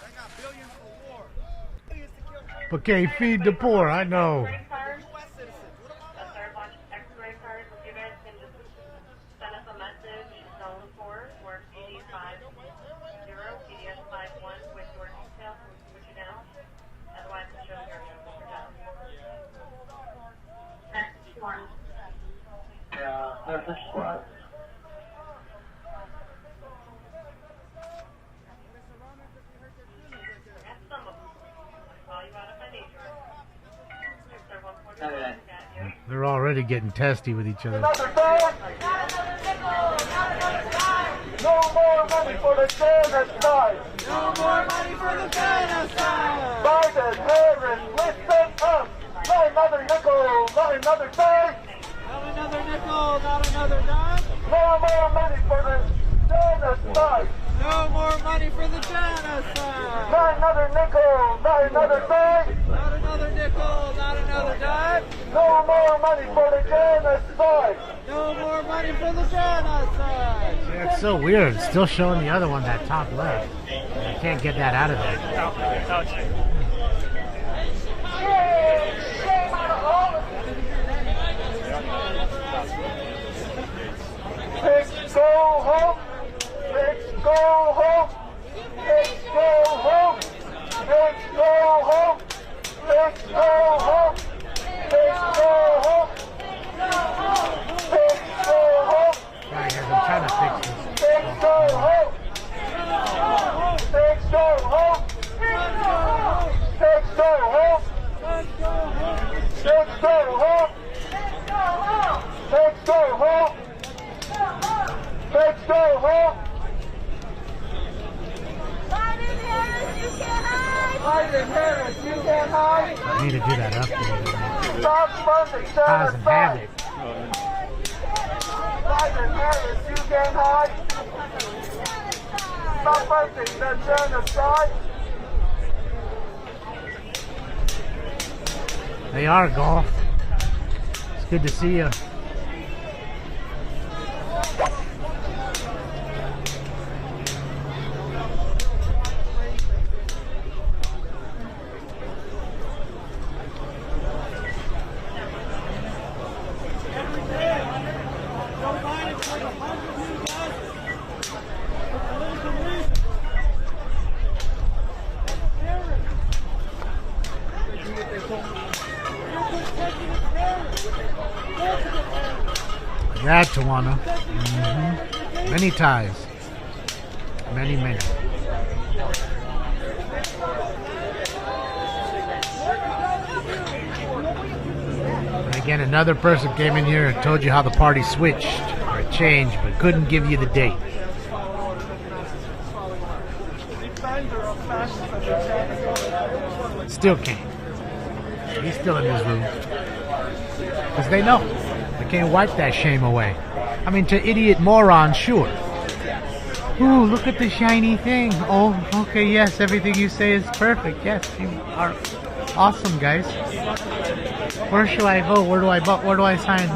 They got billions for war. Okay, feed the poor. I know. There's a squad. They're already getting testy with each other. No more money for the genocide. No more money for the genocide. Biden, Harris, listen up. Not another nickel, not another dime. Not another nickel, not another dime. No more money for the genocide. No more money for the genocide. Not another nickel, not another dime. Not another nickel, not another dime. No more money for the genocide. No more money for the genocide. Yeah, it's so weird. It's still showing the other one, that top left. I can't get that out of there. Let's go home. Let's go home. Let's go home. Let's go home. Let's go home. Let's go home. Let's go home. Sorry guys, I'm trying to fix this. Let's go home. Let's go home. Let's go home. Let's go home. Let's go home. Let's go home. Let's go home. Biden Harris, you can't hide. Biden Harris, you can't hide. I need to do that update. Stop funding Doesn't have genocide. it. Biden Harris, you can't hide. Stop funding the genocide. They are golf. It's good to see you. That Tawana. Many ties. Many, many. And again, another person came in here and told you how the party switched or it changed, but couldn't give you the date. Still can't. He's still in his room. Because they know. They can't wipe that shame away. I mean, to idiot morons, sure. Ooh, look at the shiny thing. Oh, okay, yes, everything you say is perfect. Yes, you are awesome, guys. Where should I vote? Where do I vote? Where do I sign?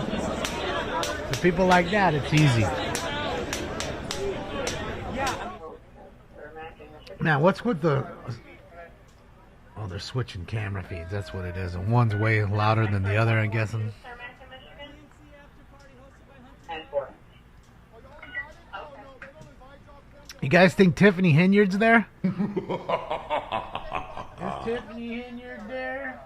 For people like that, it's easy. Now, what's with the... Oh, they're switching camera feeds. That's what it is. And one's way louder than the other, I'm guessing. You guys think Tiffany Henyard's there? Is Tiffany in your there?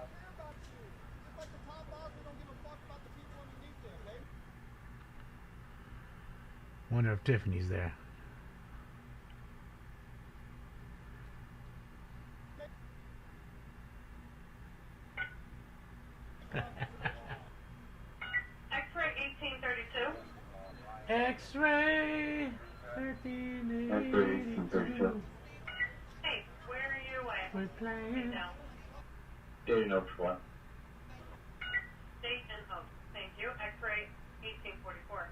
Wonder if Tiffany's there. X-ray 1832. X-ray 1382. Hey, where are you at? We're playing. No. Getting up for one. State and home. Thank you. X-ray 1844.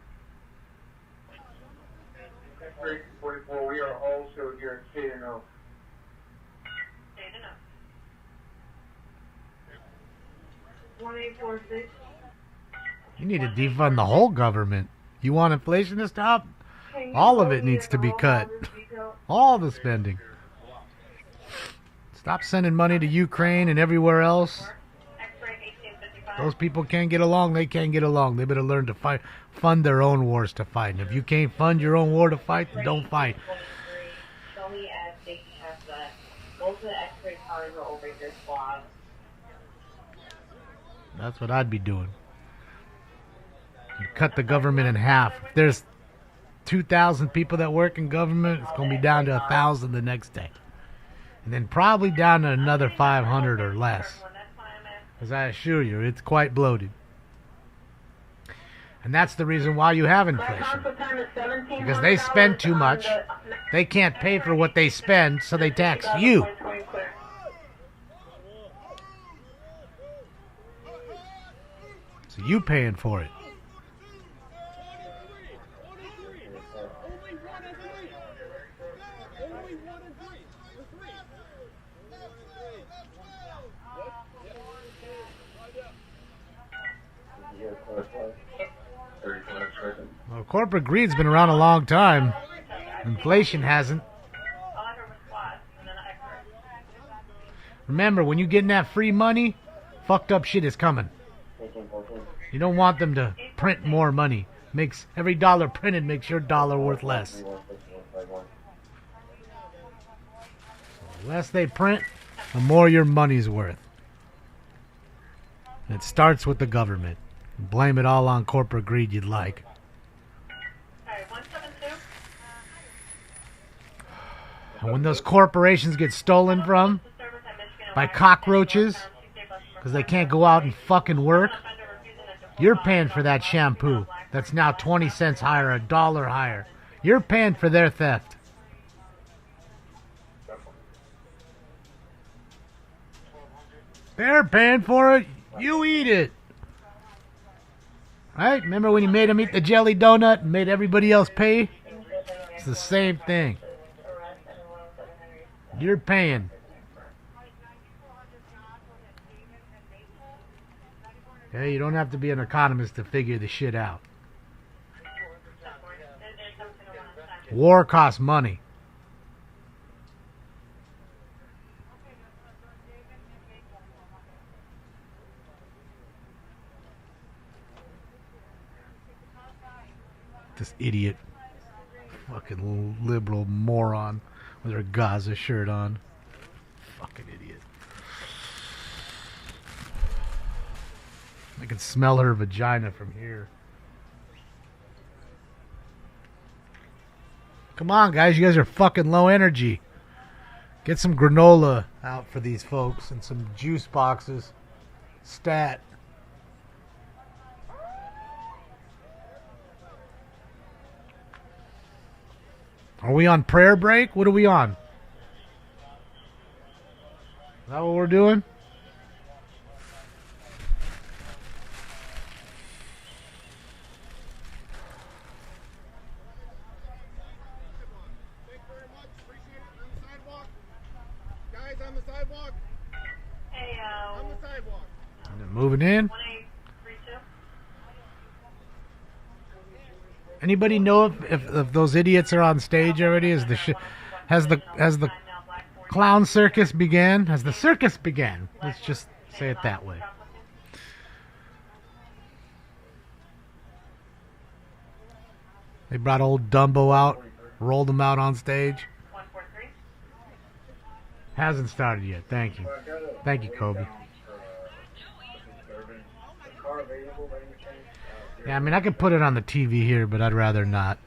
X-ray 44, we are also here in State and Oak. State and home. 1846. You need to defund the whole government. You want inflation to stop? All of it needs to be cut. All the spending. Stop sending money to Ukraine and everywhere else. Those people can't get along. They can't get along. They better learn to fund their own wars to fight. And if you can't fund your own war to fight, then don't fight. Show me as they have the most of the X-ray cars are over your squad. That's what I'd be doing. You cut the government in half. If there's 2,000 people that work in government, it's going to be down to 1,000 the next day. And then probably down to another 500 or less. As I assure you, it's quite bloated. And that's the reason why you have inflation. Because they spend too much. They can't pay for what they spend, so they tax you. So you paying for it. Well, corporate greed's been around a long time. Inflation hasn't. Remember, when you getting that free money, fucked up shit is coming. You don't want them to print more money. Makes every dollar printed makes your dollar worth less. The less they print, the more your money's worth. And it starts with the government. Blame it all on corporate greed you'd like. And when those corporations get stolen from by cockroaches because they can't go out and fucking work, you're paying for that shampoo that's now 20 cents higher, $1 higher. You're paying for their theft. They're paying for it. You eat it. Right? Remember when you made them eat the jelly donut and made everybody else pay? It's the same thing. You're paying. Okay, you don't have to be an economist to figure the shit out. War costs money. This idiot, fucking liberal moron with her Gaza shirt on. Fucking idiot. I can smell her vagina from here. Come on, guys. You guys are fucking low energy. Get some granola out for these folks and some juice boxes. Stat. Are we on prayer break? What are we on? Is that what we're doing? Thank you very much. Appreciate it. On the sidewalk. Guys on the sidewalk. Hey, On the sidewalk. And then moving in. 1832. Anybody know if those idiots are on stage already? Has the clown circus began? Has the circus began? Let's just say it that way. They brought old Dumbo out, rolled him out on stage. 143. Hasn't started yet. Thank you. Thank you, Kobe. Yeah, I mean, I could put it on the TV here, but I'd rather not.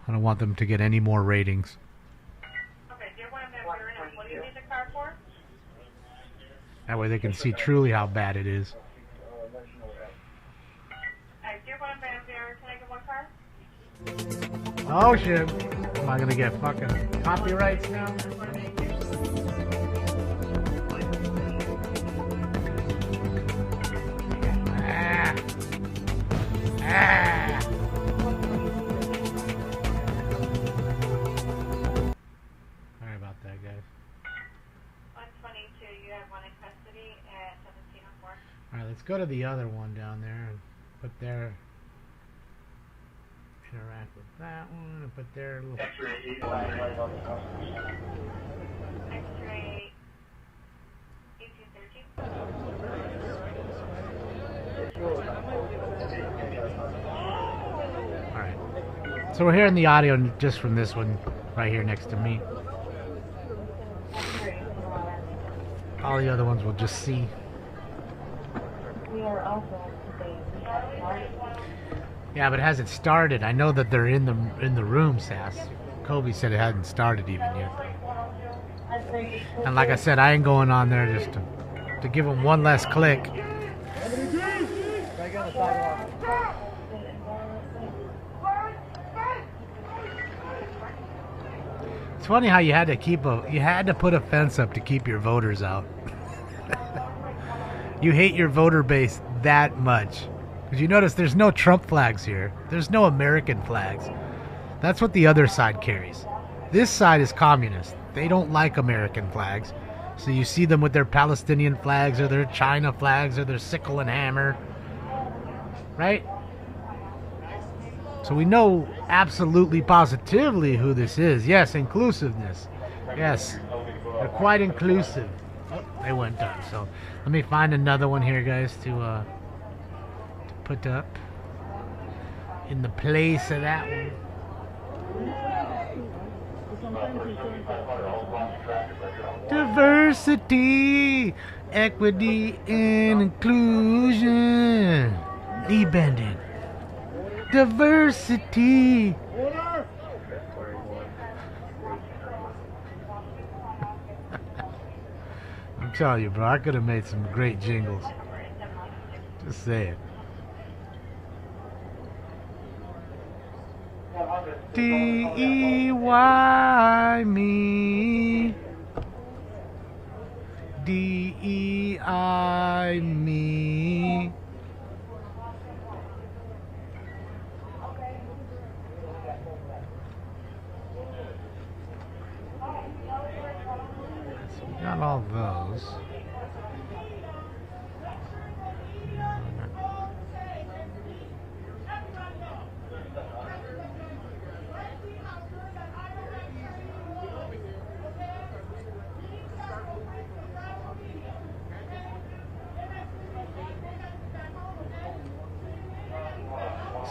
I don't want them to get any more ratings. Okay, dear one, what do you need the car for? That way they can see truly how bad it is. Dear one, can I get one car? Oh shit. Am I gonna get fucking copyrights now? Sorry about that, guys. 122, you have one in custody at 1704. Alright, let's go to the other one down there and put their interact with that one and put their little X-ray 1813. Alright. So we're hearing the audio just from this one right here next to me. All the other ones we'll just see. Yeah, but it hasn't started. I know that they're in the room, Sass. Kobe said it hadn't started even yet. And like I said, I ain't going on there just to give them one less click. It's funny how you had to put a fence up to keep your voters out. You hate your voter base that much. Because you notice there's no Trump flags here. There's no American flags. That's what the other side carries. This side is communist. They don't like American flags. So you see them with their Palestinian flags or their China flags or their sickle and hammer. Right? So we know absolutely positively who this is. Yes, inclusiveness. Yes, they're quite inclusive. Oh, they went done. So let me find another one here, guys, to put up in the place of that one. Diversity, equity, and inclusion. Knee bending. Diversity. I'm telling you, bro, I could have made some great jingles. Just say it. D-E-Y me. D-E-I me. So we got all those.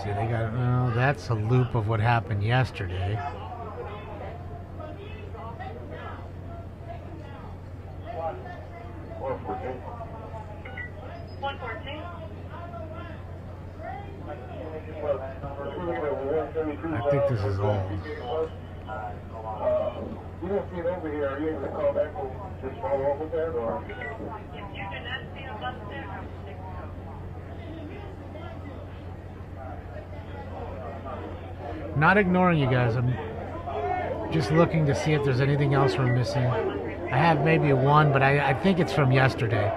See, they got, no, that's a loop of what happened yesterday. I think this is old. You don't see it over here. Are you able to call back and just follow up with that? Or? If you do not see a bus there, I will take it. Not ignoring you guys. I'm just looking to see if there's anything else we're missing. I have maybe one, but I think it's from yesterday.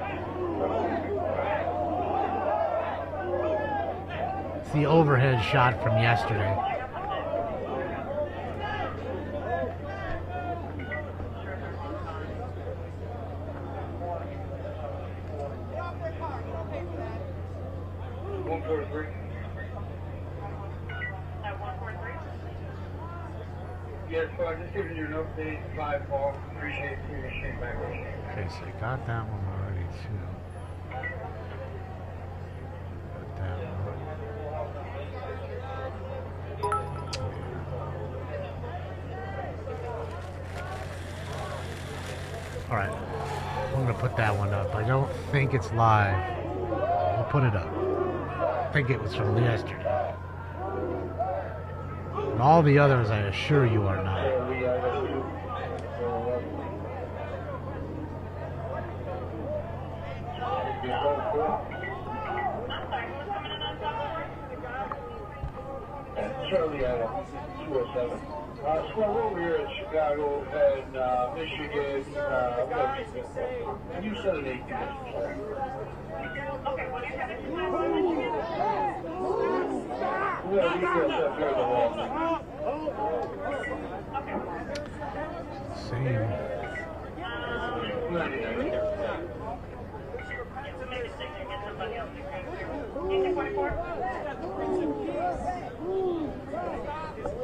It's the overhead shot from yesterday. Yes, so I'm just giving you an update. 5 Paul. Appreciate you shooting back. Okay, so you got that one already too. Got that one. All right, I'm gonna put that one up. I don't think it's live. I'll put it up. I think it was from yesterday. And all the others, I assure you, are not. Charlie Adam, 207. Squad over here in Chicago and Michigan. You said an 18. Yeah, we can set here the wall. Same.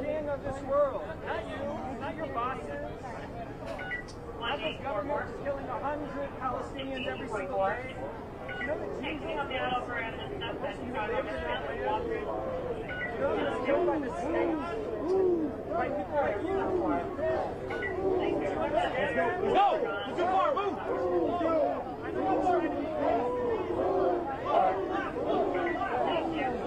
King of this world. Not you, not your bosses. This government is killing 100 Palestinians every single day. You know that Jesus is killed by the state. By people like you. Let's go! You're too far, move!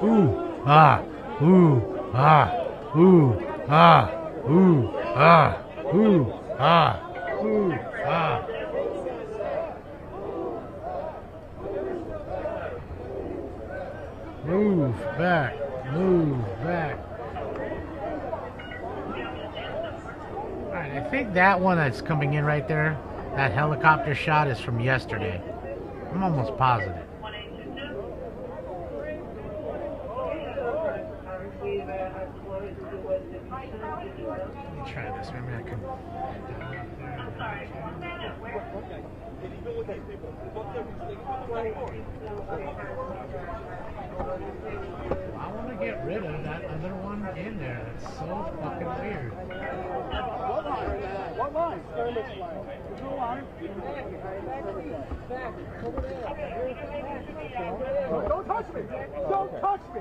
Ooh, ah, ooh, ah, ooh, ah, ooh, ah, ooh, ah, ooh, ah. Move back, move back. All right, I think that one that's coming in right there, that helicopter shot is from yesterday. I'm almost positive. Let me try this. Maybe I can. I want to get rid of that other one in there. That's so fucking weird. What line? What line? Control line. Don't touch me! Don't touch me!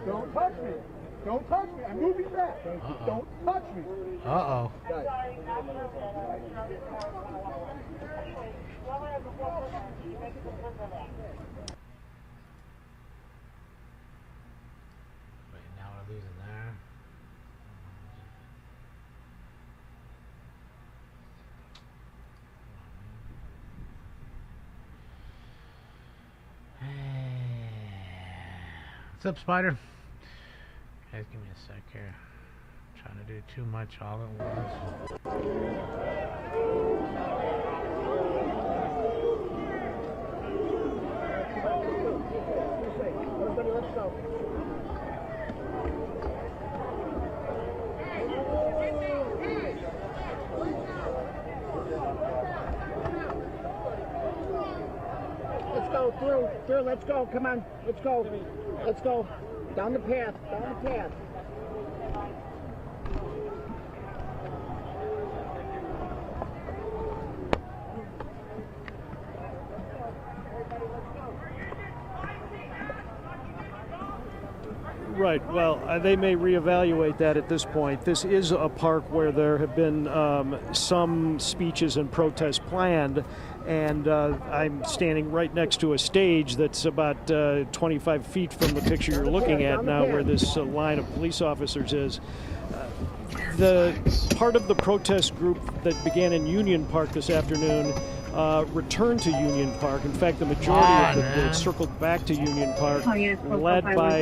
Don't touch me! Don't touch me! I'm moving back! Don't touch me! Uh-oh. Wait, now we're losing there. What's up, Spider? Guys, give me a sec here. I'm trying to do too much all at once. Let's go. Let's go through, let's go, come on, let's go, down the path, Right. Well, they may reevaluate that at this point. This is a park where there have been some speeches and protests planned, and I'm standing right next to a stage that's about 25 feet from the picture you're looking at now, where this line of police officers is. The part of the protest group that began in Union Park this afternoon returned to Union Park. In fact, the majority of it circled back to Union Park, led by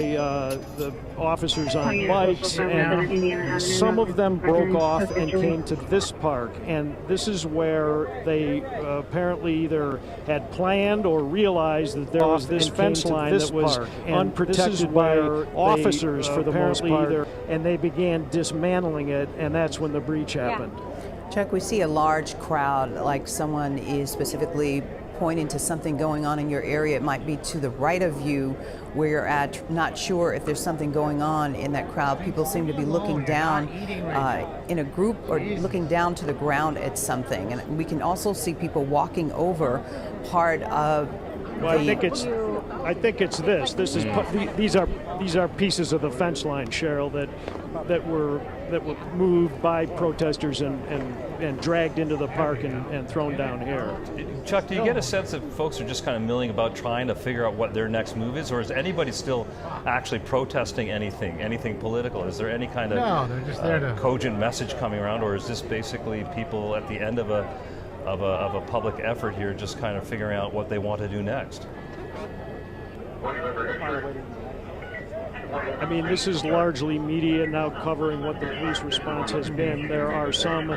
the officers on bikes, and some of them broke off and came to this park. And this is where they apparently either had planned or realized that there was this fence line that was unprotected by officers for the most part, and they began dismantling it, and that's when the breach happened. Chuck, we see a large crowd, like someone is specifically pointing to something going on in your area. It might be to the right of you where you're at. Not sure if there's something going on in that crowd. People seem to be looking down in a group or looking down to the ground at something. And we can also see people walking over part of Well, I think it's I think it's this. This is these are pieces of the fence line, Cheryl, that were moved by protesters and dragged into the park and thrown down here. Chuck, do you get a sense that folks are just kind of milling about trying to figure out what their next move is, or is anybody still actually protesting anything political? Is there any kind of No, they're just there to cogent message coming around, or is this basically people at the end of a public effort here just kind of figuring out what they want to do next? I mean, this is largely media now covering what the police response has been. There are some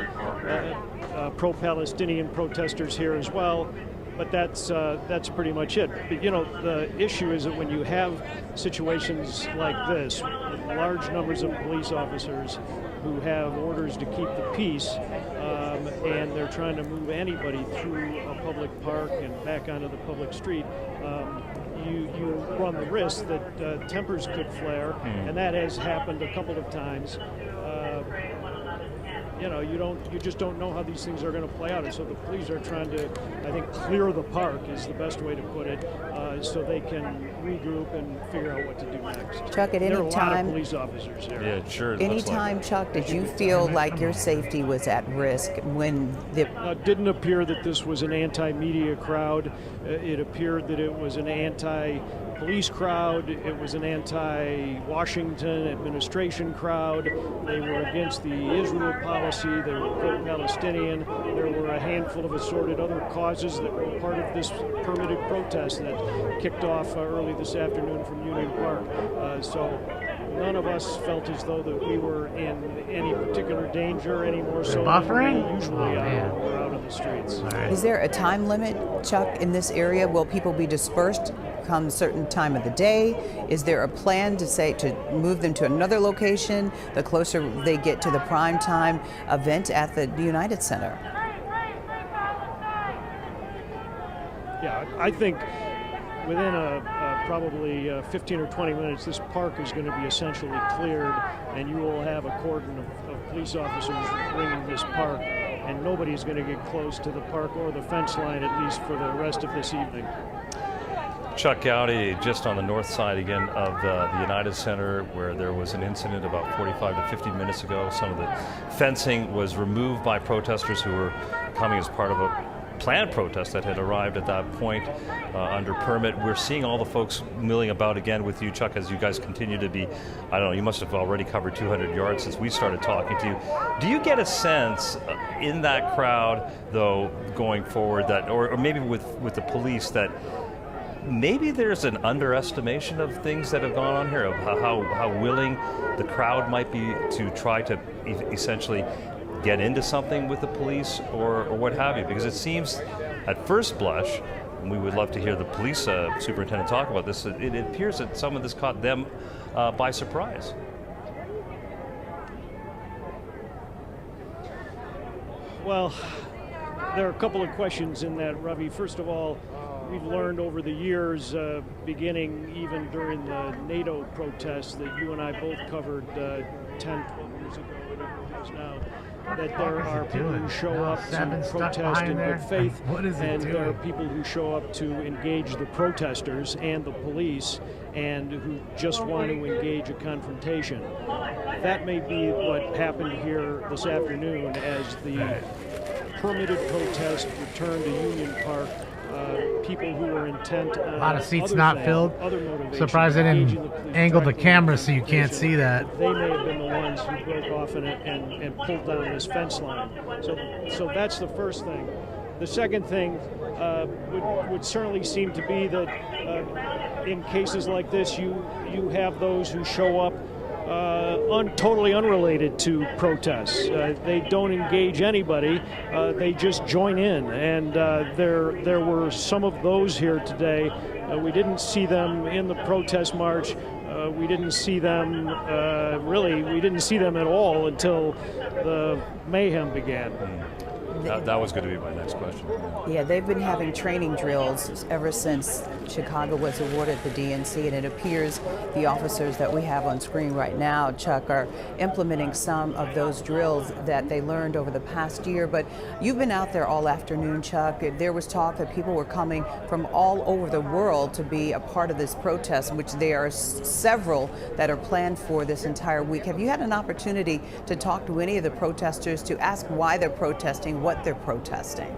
pro-Palestinian protesters here as well, but that's pretty much it. But, you know, the issue is that when you have situations like this, with large numbers of police officers who have orders to keep the peace, and they're trying to move anybody through a public park and back onto the public street, you run the risk that tempers could flare, and that has happened a couple of times. You know, you just don't know how these things are going to play out, and so the police are trying to, I think, clear the park is the best way to put it, so they can regroup and figure out what to do next. Chuck, at any there are a lot time, of police officers here. Yeah, sure. Anytime, Chuck, did you feel like your safety was at risk when the... It didn't appear that this was an anti-media crowd. It appeared that it was an anti-police crowd. It was an anti-Washington administration crowd. They were against the Israel policy. They were pro-Palestinian. There were a handful of assorted other causes that were part of this permitted protest that kicked off early this afternoon from Union Park. So none of us felt as though that we were in any particular danger any more so buffering? than we usually are when we're out on the streets. Is there a time limit, Chuck, in this area? Will people be dispersed come a certain time of the day? Is there a plan to move them to another location the closer they get to the prime time event at the United Center? Yeah, I think within probably 15 or 20 minutes, this park is going to be essentially cleared, and you will have a cordon of police officers ringing this park, and nobody's going to get close to the park or the fence line, at least for the rest of this evening. Chuck Gowdy, just on the north side again of the United Center, where there was an incident about 45 to 50 minutes ago. Some of the fencing was removed by protesters who were coming as part of a planned protest that had arrived at that point under permit. We're seeing all the folks milling about again with you, Chuck, as you guys continue to be, I don't know, you must have already covered 200 yards since we started talking to you. Do you get a sense in that crowd, though, going forward, that, or maybe with the police, that maybe there's an underestimation of things that have gone on here, of how willing the crowd might be to try to essentially get into something with the police or what have you? Because it seems, at first blush, and we would love to hear the police superintendent talk about this, it appears that some of this caught them by surprise. Well, there are a couple of questions in that, Ravi. First of all, we've learned over the years, beginning even during the NATO protests that you and I both covered 10, 12 years ago, whatever it is now, that there are people who show up to protest in good faith, and there are people who show up to engage the protesters and the police, and who just want to engage a confrontation. That may be what happened here this afternoon as the permitted protest returned to Union Park. People who are intent on a lot of seats other not things, filled. other motivations, Surprised they didn't angle the camera so you can't see that. They may have been the ones who broke off and pulled down this fence line. So that's the first thing. The second thing would certainly seem to be that in cases like this, you have those who show up totally unrelated to protests. They don't engage anybody. They just join in. And there were some of those here today. We didn't see them in the protest march. We didn't see them we didn't see them at all until the mayhem began. That was going to be my next question. Yeah, they've been having training drills ever since Chicago was awarded the DNC, and it appears the officers that we have on screen right now, Chuck, are implementing some of those drills that they learned over the past year. But you've been out there all afternoon, Chuck. There was talk that people were coming from all over the world to be a part of this protest, which there are several that are planned for this entire week. Have you had an opportunity to talk to any of the protesters to ask why they're protesting, what they're protesting?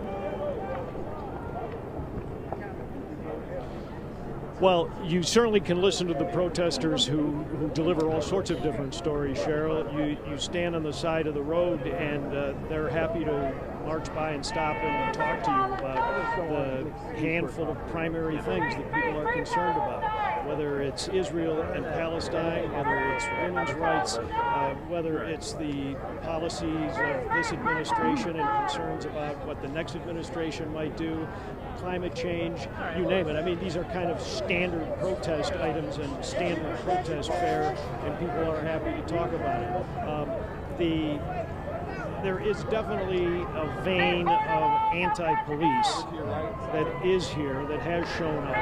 Well, you certainly can listen to the protesters who deliver all sorts of different stories, Cheryl. You stand on the side of the road and they're happy to march by and stop and talk to you about the handful of primary things that people are concerned about, whether it's Israel and Palestine, whether it's women's rights, whether it's the policies of this administration and concerns about what the next administration might do, climate change, you name it. I mean, these are kind of standard protest items and standard protest fare, and people are happy to talk about it. There is definitely a vein of anti-police that is here, that has shown up.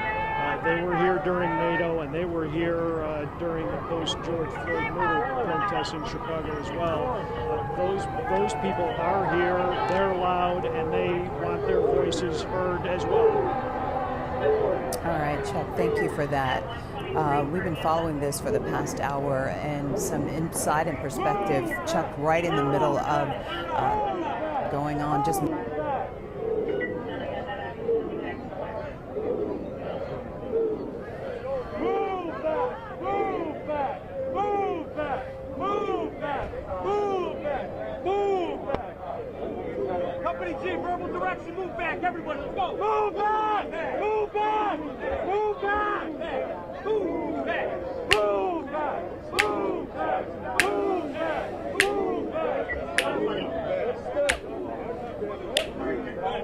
They were here during NATO, and they were here during the post-George Floyd murder protests in Chicago as well. Those people are here, they're loud, and they want their voices heard as well. All right, Chuck, thank you for that. We've been following this for the past hour, and some insight and perspective, Chuck, right in the middle of going on. Just Company G, verbal direction, move back, everybody, let's go! Move back! Move back! Move back! Move back! Move back! Move back! Move back! Move back!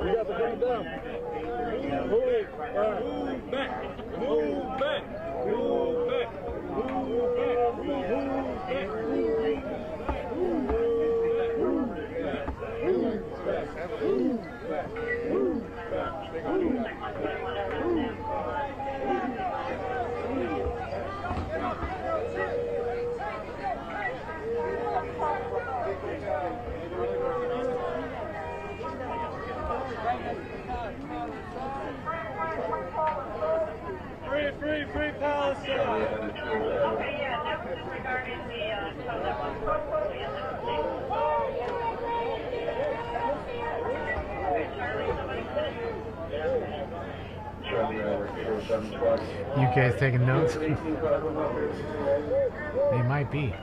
You got the gun down. Move back! Move back! Move back! Move back! Move back! Move back! Free Palestine! Regarding the You guys taking notes? They might be.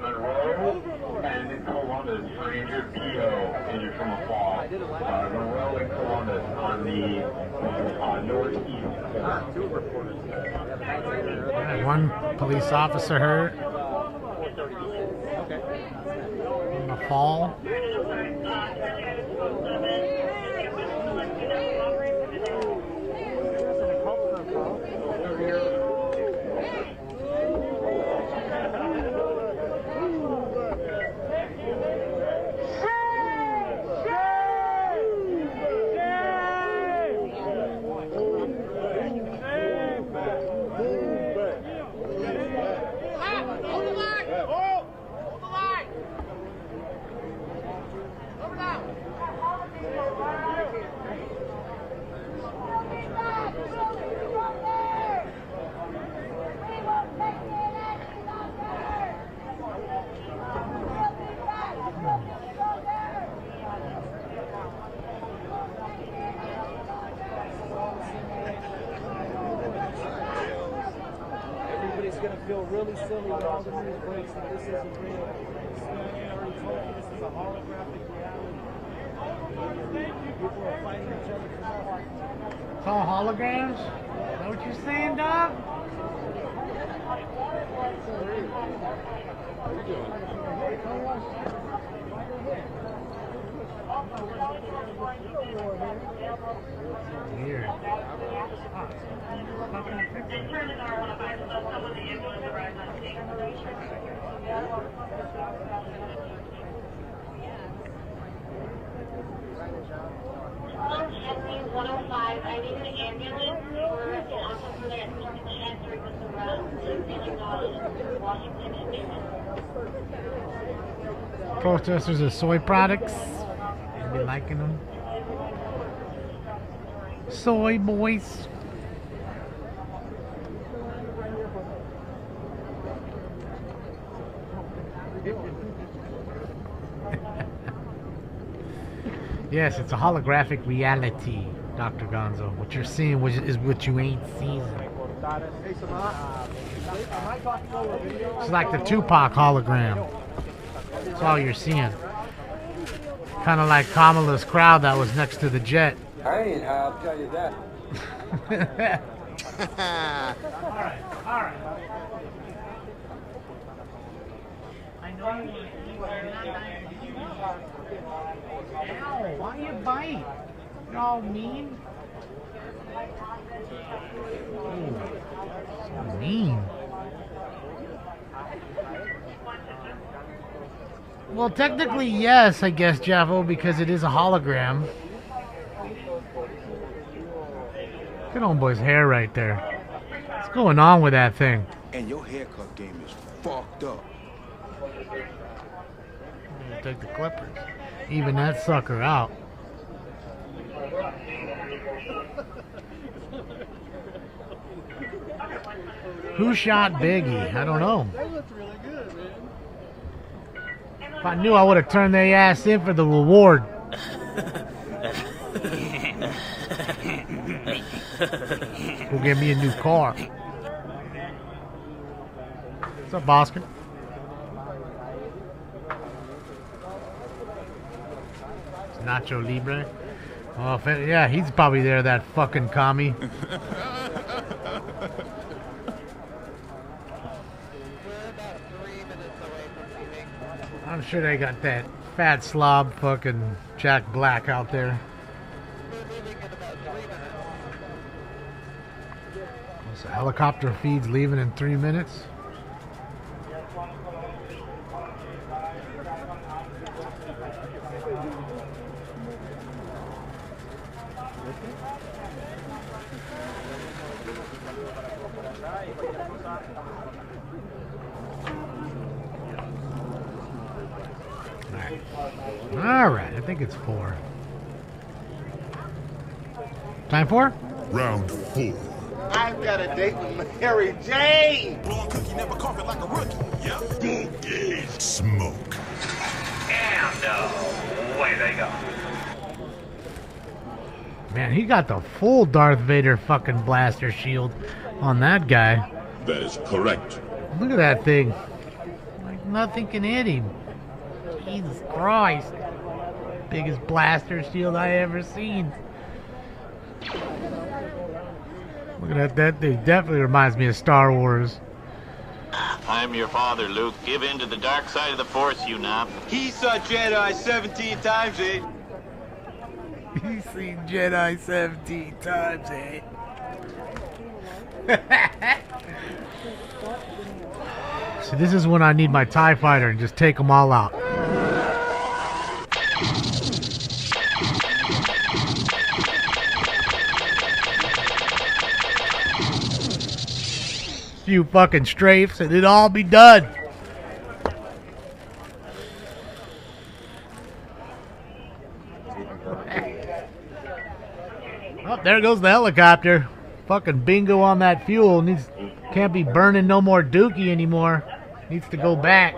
Monroe and in Columbus for injured PO injured from a fall. Monroe and Columbus on the northeast. Two reporters. One police officer hurt. In the fall. Everybody's going to feel really silly when all the news breaks that this isn't real. This is a holographic reality. People are fighting each other for nothing. It's all holograms? Is that what you're saying, Doc? Weird. Henry 105. I need an ambulance for an officer that got struck in the head during this arrest in Washington and Newman. Protesters of soy products. I've been liking them. Soy boys. Yes, it's a holographic reality, Dr. Gonzo. What you're seeing is what you ain't seeing. It's like the Tupac hologram. That's all you're seeing. Kind of like Kamala's crowd that was next to the jet. I ain't, I'll tell you that. All right. I know you. Ow, why you bite? You're all mean. Ooh, so mean. Well, technically, yes, I guess, Javo, because it is a hologram. Look at homeboy's hair right there. What's going on with that thing? And your haircut game is fucked up. Take the clippers. Even that sucker out. Who shot Biggie? I don't know. If I knew, I would have turned their ass in for the reward. Go get me a new car. What's up, Oscar? Nacho Libre. Oh, yeah, he's probably there, that fucking commie. I'm sure they got that fat slob fucking Jack Black out there. So helicopter feeds leaving in 3 minutes. Alright, I think it's 4. Time for? Round 4. I've got a date with Mary Jane. Blowing cookie, never coughing like a rookie. Yep. Smoke. And away they go. Man, he got the full Darth Vader fucking blaster shield on that guy. That is correct. Look at that thing. Like nothing can hit him. Jesus Christ. Biggest blaster shield I ever seen. Look at that thing. Definitely reminds me of Star Wars. I'm your father, Luke. Give in to the dark side of the Force, you knob. He saw Jedi 17 times, eh? He's seen Jedi 17 times, eh? So this is when I need my TIE fighter and just take them all out. Few fucking strafes and it'll all be done. Oh, there goes the helicopter. Fucking bingo on that fuel. Can't be burning no more dookie anymore. Needs to go back.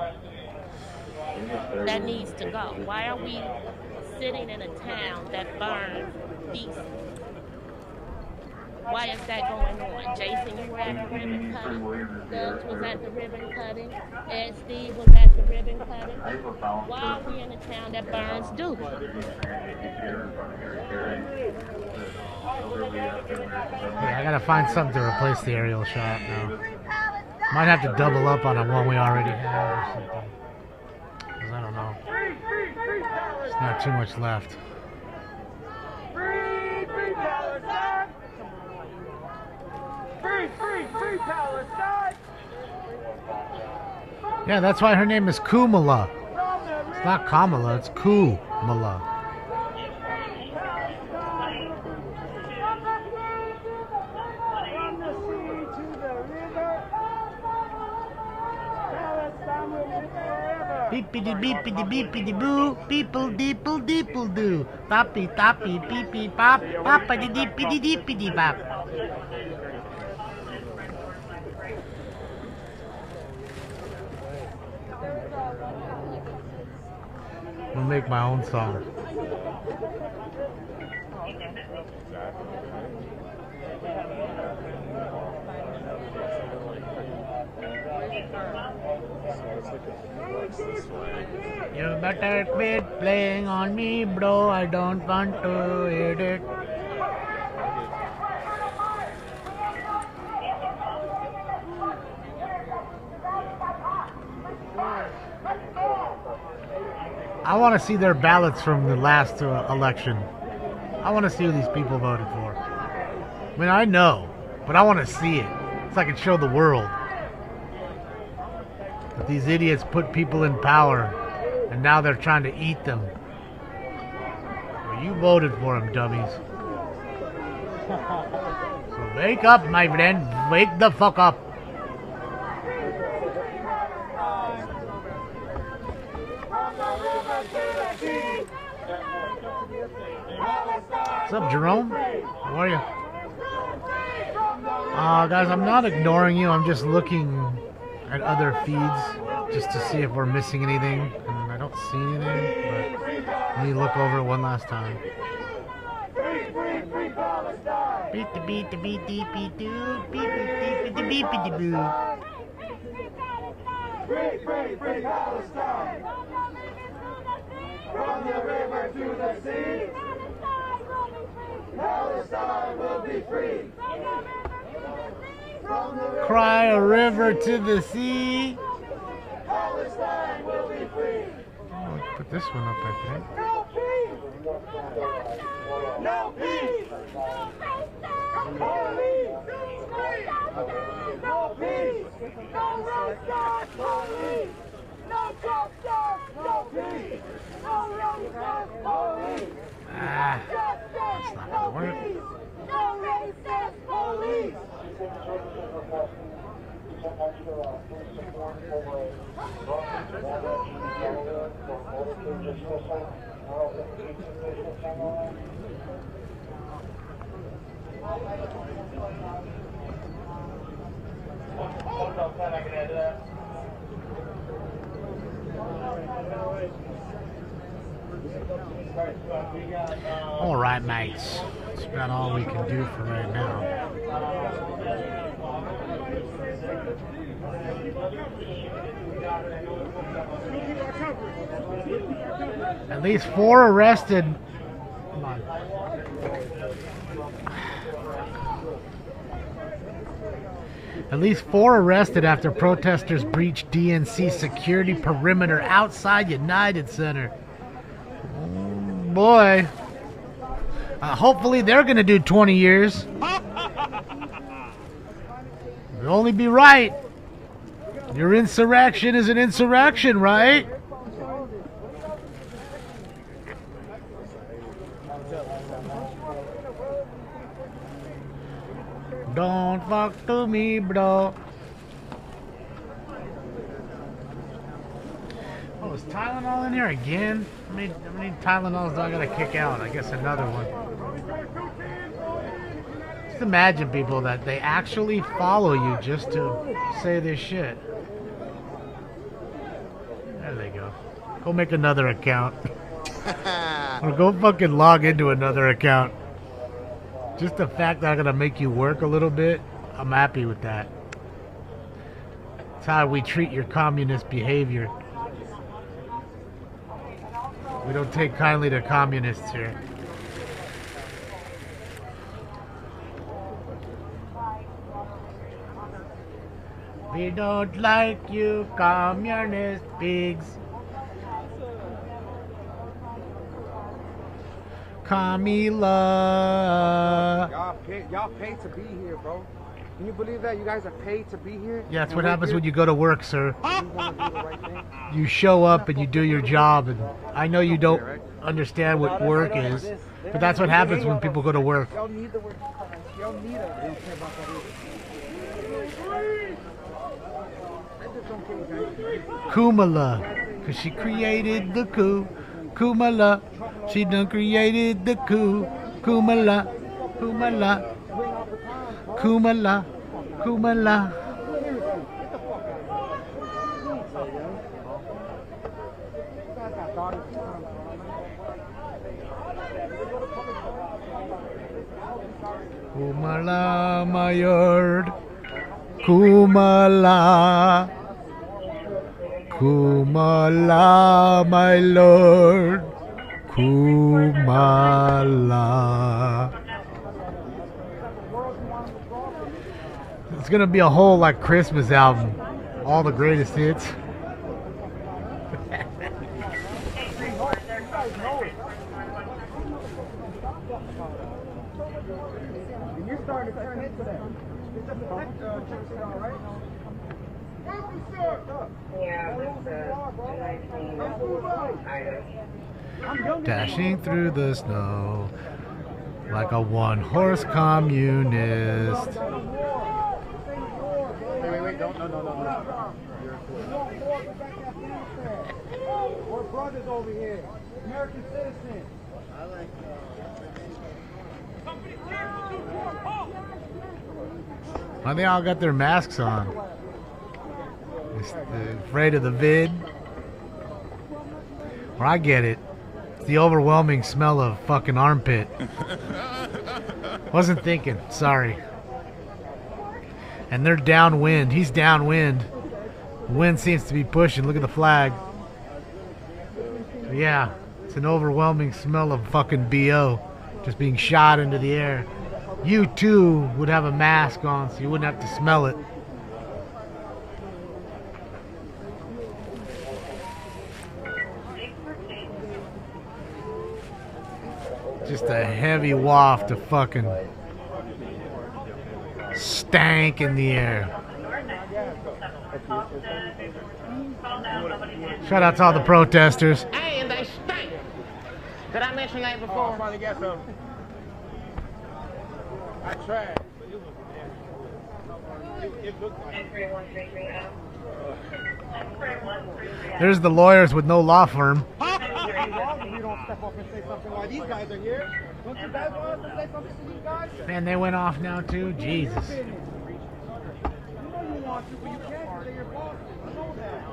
That needs to go. Why are we sitting in a town that burns diesel? Why is that going on? Jason, you were at the ribbon cutting. Doug was at the ribbon cutting. Ed Steve was at the ribbon cutting. Why are we in a town that burns dookie? Yeah, I gotta find something to replace the aerial shot now. Might have to double up on a one we already have or something. Because I don't know. There's not too much left. Free Palestine! Yeah, that's why her name is Kumala. It's not Kamala, it's Kumala. Beepity beepity beepity boo, people deeple deeple doo. Poppy toppy peepee pop, poppity deepity deepity bop. I'll make my own song. You better quit playing on me, bro. I don't want to hit it. I want to see their ballots from the last election. I want to see who these people voted for. I mean, I know, but I want to see it so I can show the world that these idiots put people in power and now they're trying to eat them. Well, you voted for them, dummies. So wake up, my friend. Wake the fuck up. What's up, Jerome? How are you? Guys, I'm not ignoring you. I'm just looking at other feeds just to see if we're missing anything. And I don't see anything, but let me look over it one last time. Beat the beat the beat the beat do beat the beat the beat the boo. Free Palestine. From the river to the sea, Palestine will be free. Cry a river to the sea. Palestine will be free. Oh, put this one up, I think. No peace. No peace. No peace. No road police. No justice. No peace. No racist police. That's not gonna work. No racist police. All right, mates. That's about all we can do for right now. At least 4 arrested. Come on. At least 4 arrested after protesters breached DNC security perimeter outside United Center. Oh boy. Hopefully they're going to do 20 years. It'll only be right. Your insurrection is an insurrection, right? Don't fuck to me, bro. Oh, is Tylenol in here again? How many Tylenols do I gotta kick out? I guess another one. Just imagine, people, that they actually follow you just to say this shit. There they go. Go make another account. Or go fucking log into another account. Just the fact that I'm gonna make you work a little bit, I'm happy with that. That's how we treat your communist behavior. We don't take kindly to communists here. We don't like you communist pigs. Camila. Y'all paid to be here, bro. Can you believe that? You guys are paid to be here? Yeah, that's and what we're happens here. when you go to work, sir. We want to do the right thing. You show up and you do your job, and I know you don't understand what work is, but that's what happens when people go to work. Y'all need the work. Y'all need it. They don't care about that either. I just don't care what guys. Kumala, because she created the coup. Kumala, she done created the coup. Kumala, Kumala, Kumala, Kumala. Kumala, my yard. Kumala. Kumala, my lord. Kumala. It's gonna be a whole like Christmas album. All the greatest hits. You're starting to turn into that. It's just a tech check it out, right? Dashing through the snow like a one-horse communist. Wait, no. We're brothers over here. American citizens. I like Why they all got their masks on? Afraid of the vid? Or I get it. It's the overwhelming smell of fucking armpit. Wasn't thinking. Sorry. And they're downwind. He's downwind. The wind seems to be pushing. Look at the flag. But yeah, it's an overwhelming smell of fucking BO just being shot into the air. You too would have a mask on so you wouldn't have to smell it. Just a heavy waft of fucking stank in the air. Shout out to all the protesters. Hey, and they stink. Did I mention that before? I finally got some. I tried. It looked like There's the lawyers with no law firm. you don't step up and say something while these guys are here. Don't you guys want us to say something to these guys? Man, they went off now too. Jesus. You know you want to, but you can't because they're your bosses. I know that.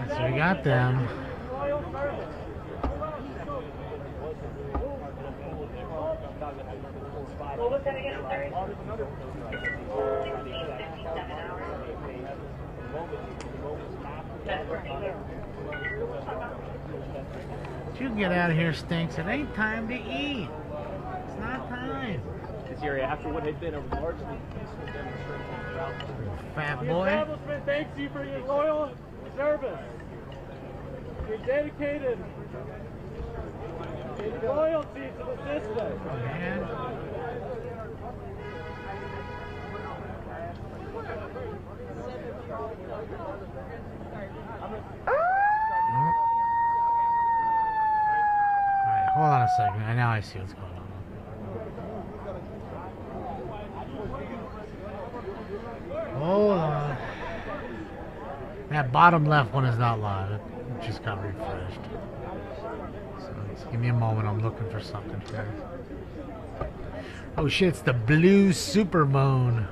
So we got them. What was that again? I'm sorry. You get out of here, Stinks. It ain't time to eat. It's not time. This area, after what had been a largely peaceful demonstration throughout Fat The boy. establishment thanks you for your loyal service. Your dedicated loyalty to the system. Alright, hold on a second. Now I see what's going on. Hold on. That bottom left one is not live. It just got refreshed. So just give me a moment. I'm looking for something here. Oh shit, it's the Blue Supermoon.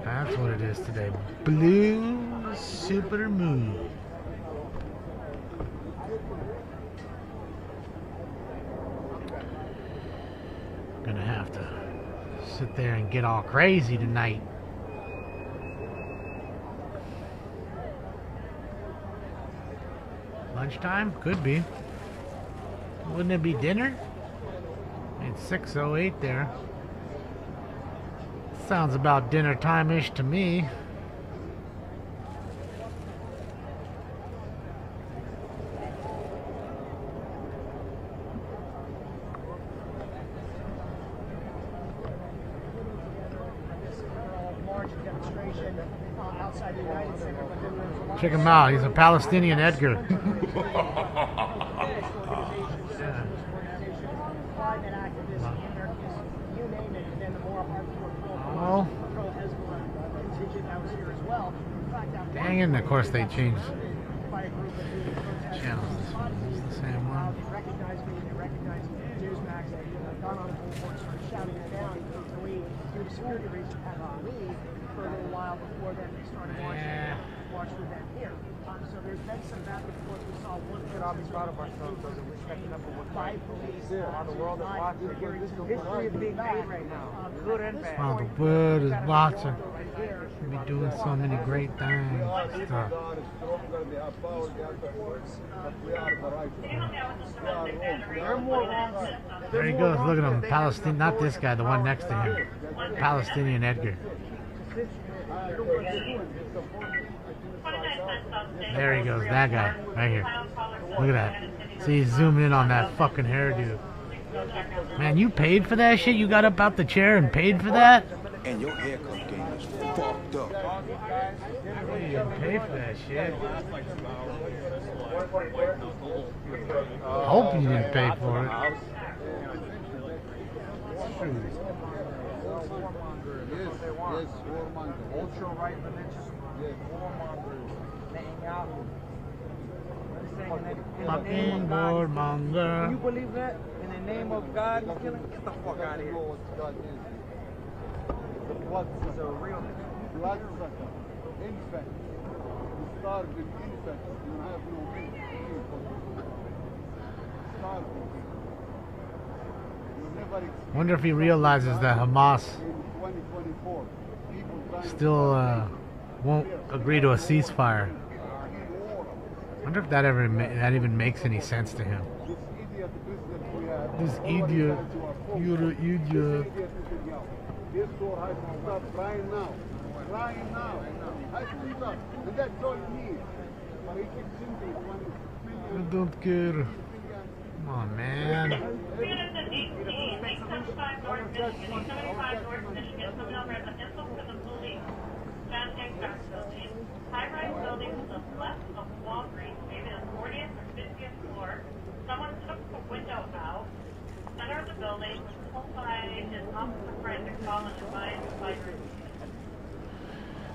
That's what it is today. Blue Supermoon. Gonna have to sit there and get all crazy tonight. Lunchtime? Could be. Wouldn't it be dinner? It's 6:08 there. Sounds about dinner time-ish to me. outside the United Center, but then there's a lot Check him out. He's a Palestinian Edgar. climate activists, anarchists, you name it, and then the more hardcore Oh. pro-Hezbollah contingent that was here as well. In fact, that Dang it, and of course they changed by a group of channels. It's the same one. They recognized me, they recognized Newsmax, and got on the board, started shouting it down. And we, due to security reasons, had to leave for a little while before then they started watching the event here. So there's been some back and forth. We saw one Get all these proud of ourselves because we're stepping up for what's by right. police. How the world is watching. History is being made right now, good and bad. Wow, the world is watching. We be doing so many great things. Stuff. There he goes. Look at him. Palestinian. Not this guy. The one next to him. Palestinian Edgar. There he goes. That guy. Right here. Look at that. See, he's zooming in on that fucking hairdo. Man, you paid for that shit? You got up out the chair and paid for that? And your haircut game is fucked up. You didn't pay for that shit. I hope you didn't pay for it. Ultra-right religious warmongers. Netanyahu. Fucking warmonger. Do you believe that? In the name of God, he's killing? Get the fuck out of here. Blood is a real blood sucker. Infant. You starve with infants. You have no meat. Starving. You never Wonder if he realizes that Hamas still won't agree to a ceasefire. Wonder if that that even makes any sense to him. This idiot, you're an idiot. This door has to stop crying now. Crying now. Has to stop. And that's all you need. But he keeps simply I don't care. Come on, man. High-rise building to the left of Walgreens, maybe the 40th or 50th floor. Someone took the window out. Center of the building, pulled by his officer friend to call and advise the fire.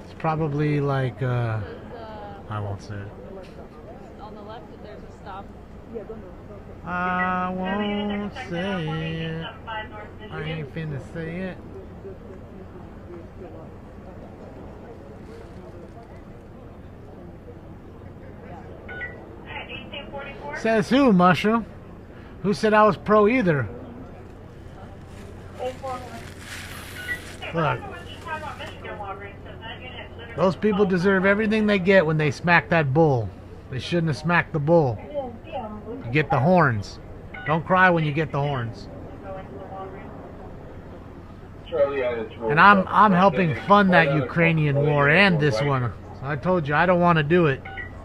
It's probably like, I won't say it. On the left, there's a stop. I won't say it. I ain't finna say it. Says who, Mushroom? Who said I was pro either? Look. Those people deserve everything they get when they smack that bull. They shouldn't have smacked the bull. You get the horns. Don't cry when you get the horns. And I'm helping fund that Ukrainian war and this one. So I told you I don't want to do it.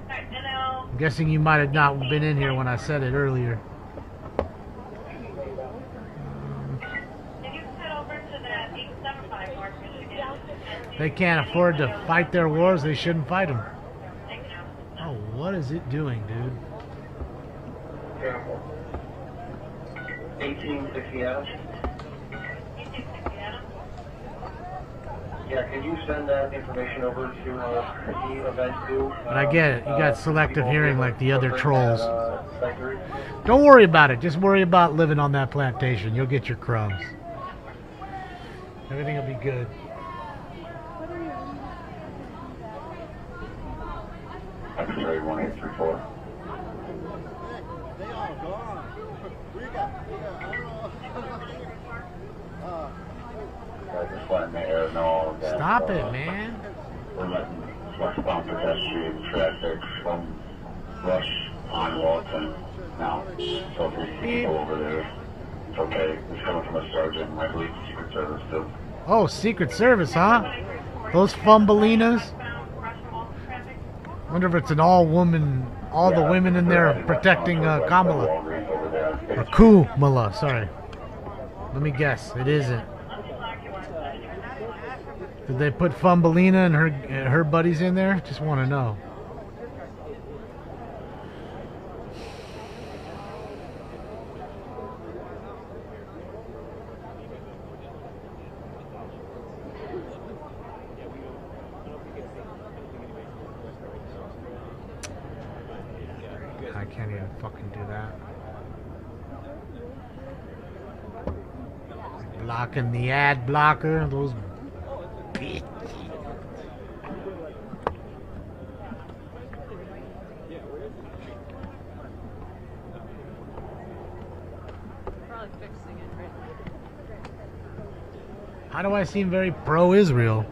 I'm guessing you might have not been in here when I said it earlier. They can't afford to fight their wars, they shouldn't fight them. Oh, what is it doing, dude? 1860 Adams. Yeah, can you send that information over to the event too? But I get it. You got selective hearing like the other trolls. Don't worry about it. Just worry about living on that plantation. You'll get your crumbs. Everything will be good. X-ray 1834. They are gone. We got, I just letting the air know that. Stop it, man. We're letting westbound pedestrian traffic from Rush on Walton now. So if we see people over there, it's okay. It's coming from a sergeant, I believe Secret Service too. Oh, Secret Service, huh? Those fumbalinas. Wonder if it's an all-woman, all the women in there protecting Kamala. Or Kumala, sorry. Let me guess, it isn't. Did they put Fumbelina and her buddies in there? Just want to know. I can't even fucking do that. Blocking the ad blocker, those bitches. How do I seem very pro-Israel?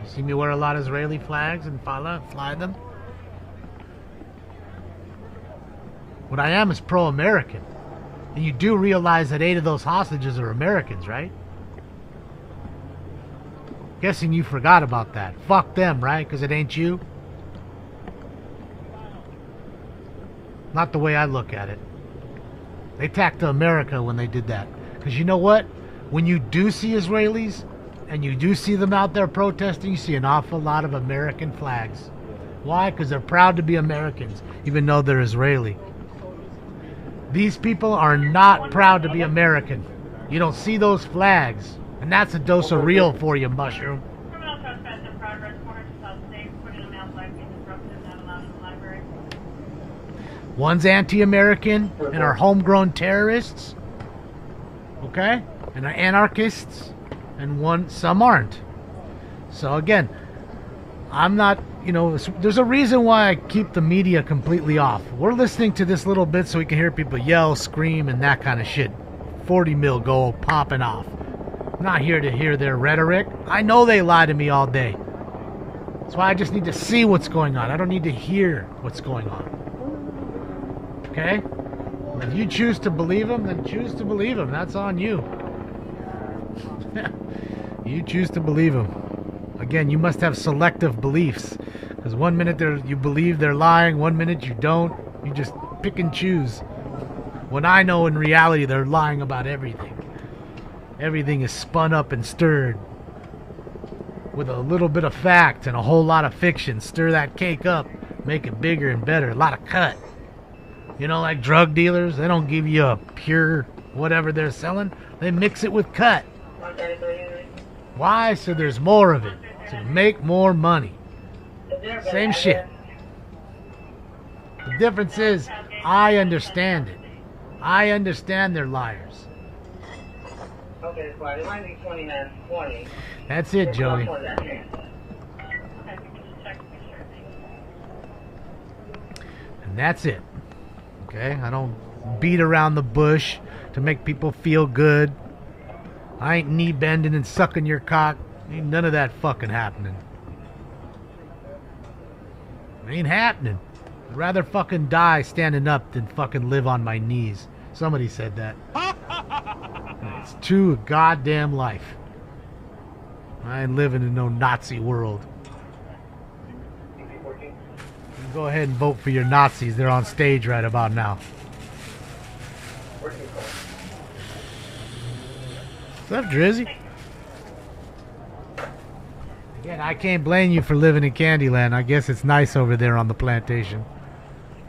You see me wear a lot of Israeli flags and fly them? What I am is pro-American. And you do realize that 8 of those hostages are Americans, right? Guessing you forgot about that. Fuck them, right? Because it ain't you? Not the way I look at it. They tacked to America when they did that. Because you know what? When you do see Israelis, and you do see them out there protesting, you see an awful lot of American flags. Why? Because they're proud to be Americans, even though they're Israeli. These people are not proud to be American. You don't see those flags. And that's a dose of real for you, Mushroom. Criminal trespass in progress, corner to South State, putting a male flag being disruptive, not allowed in the library. One's anti-American and are homegrown terrorists. Okay? And are anarchists. And some aren't. So again, I'm not, there's a reason why I keep the media completely off. We're listening to this little bit so we can hear people yell, scream, and that kind of shit. 40 mil gold popping off. I'm not here to hear their rhetoric. I know they lie to me all day. That's why I just need to see what's going on. I don't need to hear what's going on. Okay? If you choose to believe them, then choose to believe them. That's on you. You choose to believe them. Again, you must have selective beliefs. Because one minute you believe they're lying, one minute you don't. You just pick and choose. When I know in reality they're lying about everything. Everything is spun up and stirred. With a little bit of fact and a whole lot of fiction. Stir that cake up. Make it bigger and better. A lot of cut. Like drug dealers, they don't give you a pure whatever they're selling. They mix it with cut. Why? So there's more of it. To make more money. Same shit. The difference is, I understand it. I understand they're liars. Okay, it might be 29:20. That's it, Jody. And that's it. Okay? I don't beat around the bush to make people feel good. I ain't knee bending and sucking your cock. Ain't none of that fucking happening. Ain't happening. I'd rather fucking die standing up than fucking live on my knees. Somebody said that. It's too goddamn life. I ain't living in no Nazi world. You go ahead and vote for your Nazis. They're on stage right about now. What's up, Drizzy? Again, I can't blame you for living in Candyland. I guess it's nice over there on the plantation.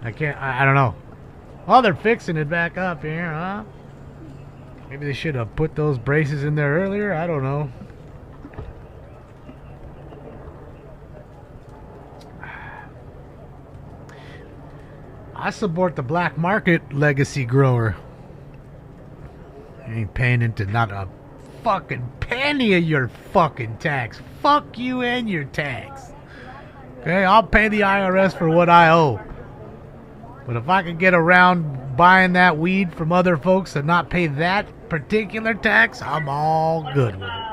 I don't know. Oh, they're fixing it back up here, huh? Maybe they should have put those braces in there earlier. I don't know. I support the black market legacy grower. You ain't paying into not a fucking penny of your fucking tax. Fuck you and your tax. Okay, I'll pay the IRS for what I owe. But if I can get around buying that weed from other folks and not pay that particular tax, I'm all good with it.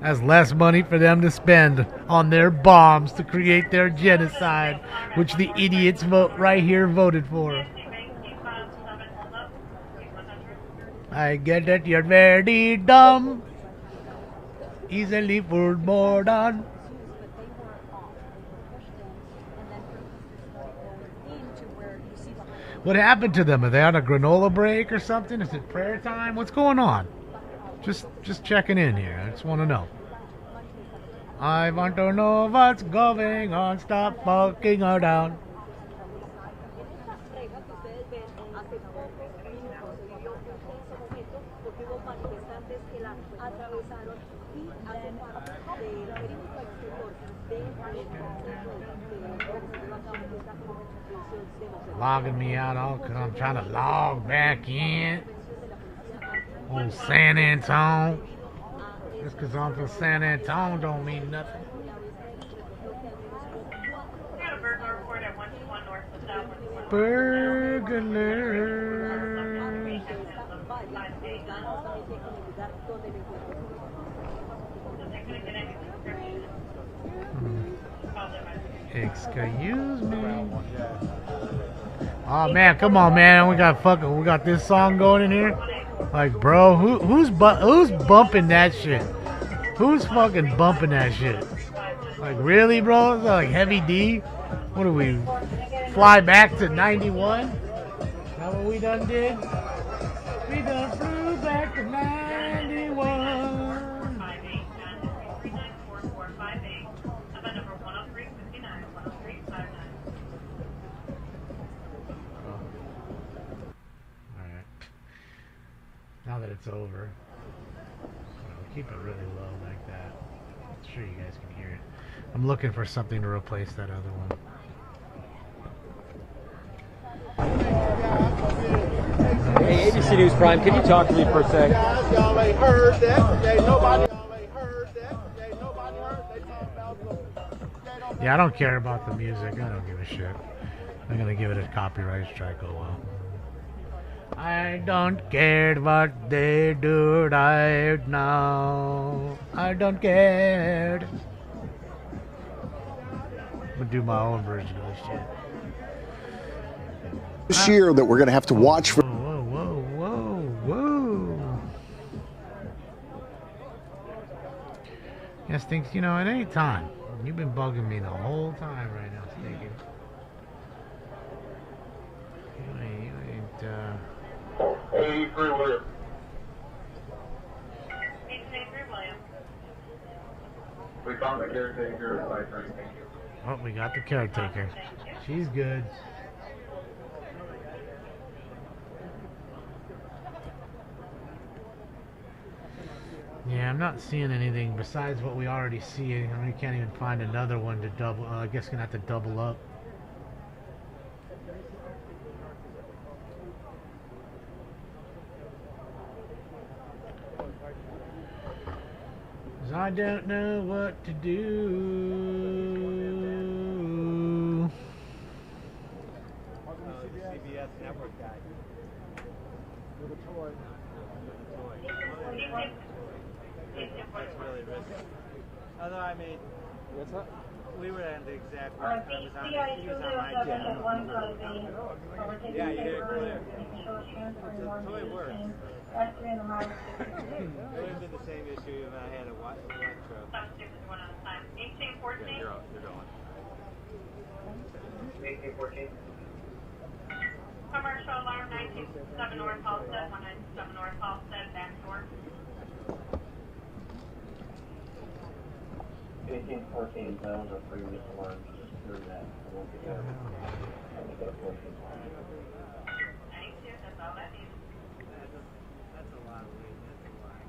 That's less money for them to spend on their bombs to create their genocide, which the idiots right here voted for. I get that you're very dumb, easily fooled more than. What happened to them? Are they on a granola break or something? Is it prayer time? What's going on? Just checking in here. I just want to know. I want to know what's going on. Stop fucking her down. Logging me out all because I'm trying to log back in. Old San Antone. Just because I'm from San Antone don't mean nothing. Burglar. Excuse me. Oh man, come on, man. We got this song going in here. Like, bro, who's bumping that shit? Who's fucking bumping that shit? Like, really, bro? Is that like Heavy D? What do we fly back to 91? Is that what we done did? We done flew back to 91. Now that it's over, I'll keep it really low like that. I'm sure you guys can hear it. I'm looking for something to replace that other one. Hey, ABC News Prime, can you talk to me for a sec? Y'all ain't heard that. Yeah, I don't care about the music. I don't give a shit. I'm gonna give it a copyright strike. Oh well. I don't care what they do right now. I don't care. I'm gonna do my own version of this shit. This year that we're going to have to watch for. Whoa. Yes, thinks, you know, at any time. You've been bugging me the whole time right now, Stinky. You ain't, 83 William. We found the caretaker at 5:30. Oh, we got the caretaker. She's good. Yeah, I'm not seeing anything besides what we already see. I mean, can't even find another one to double. I guess gonna have to double up. I don't know what to do. CBS network guy. With a toy. That's really risky. Although, I mean, what's up? We were at the exact right. He was on my channel. Yeah, you get it clear. The toy works. It would have been the same issue if I had a electro. Yeah, you're going. 1814. Commercial alarm 927 North Halstead, 197 North Halstead, back door. 1814, that was a previous alarm. Just through that. I won't get that. Thank you, that's all I need. That's a lot of weight. That's a lot.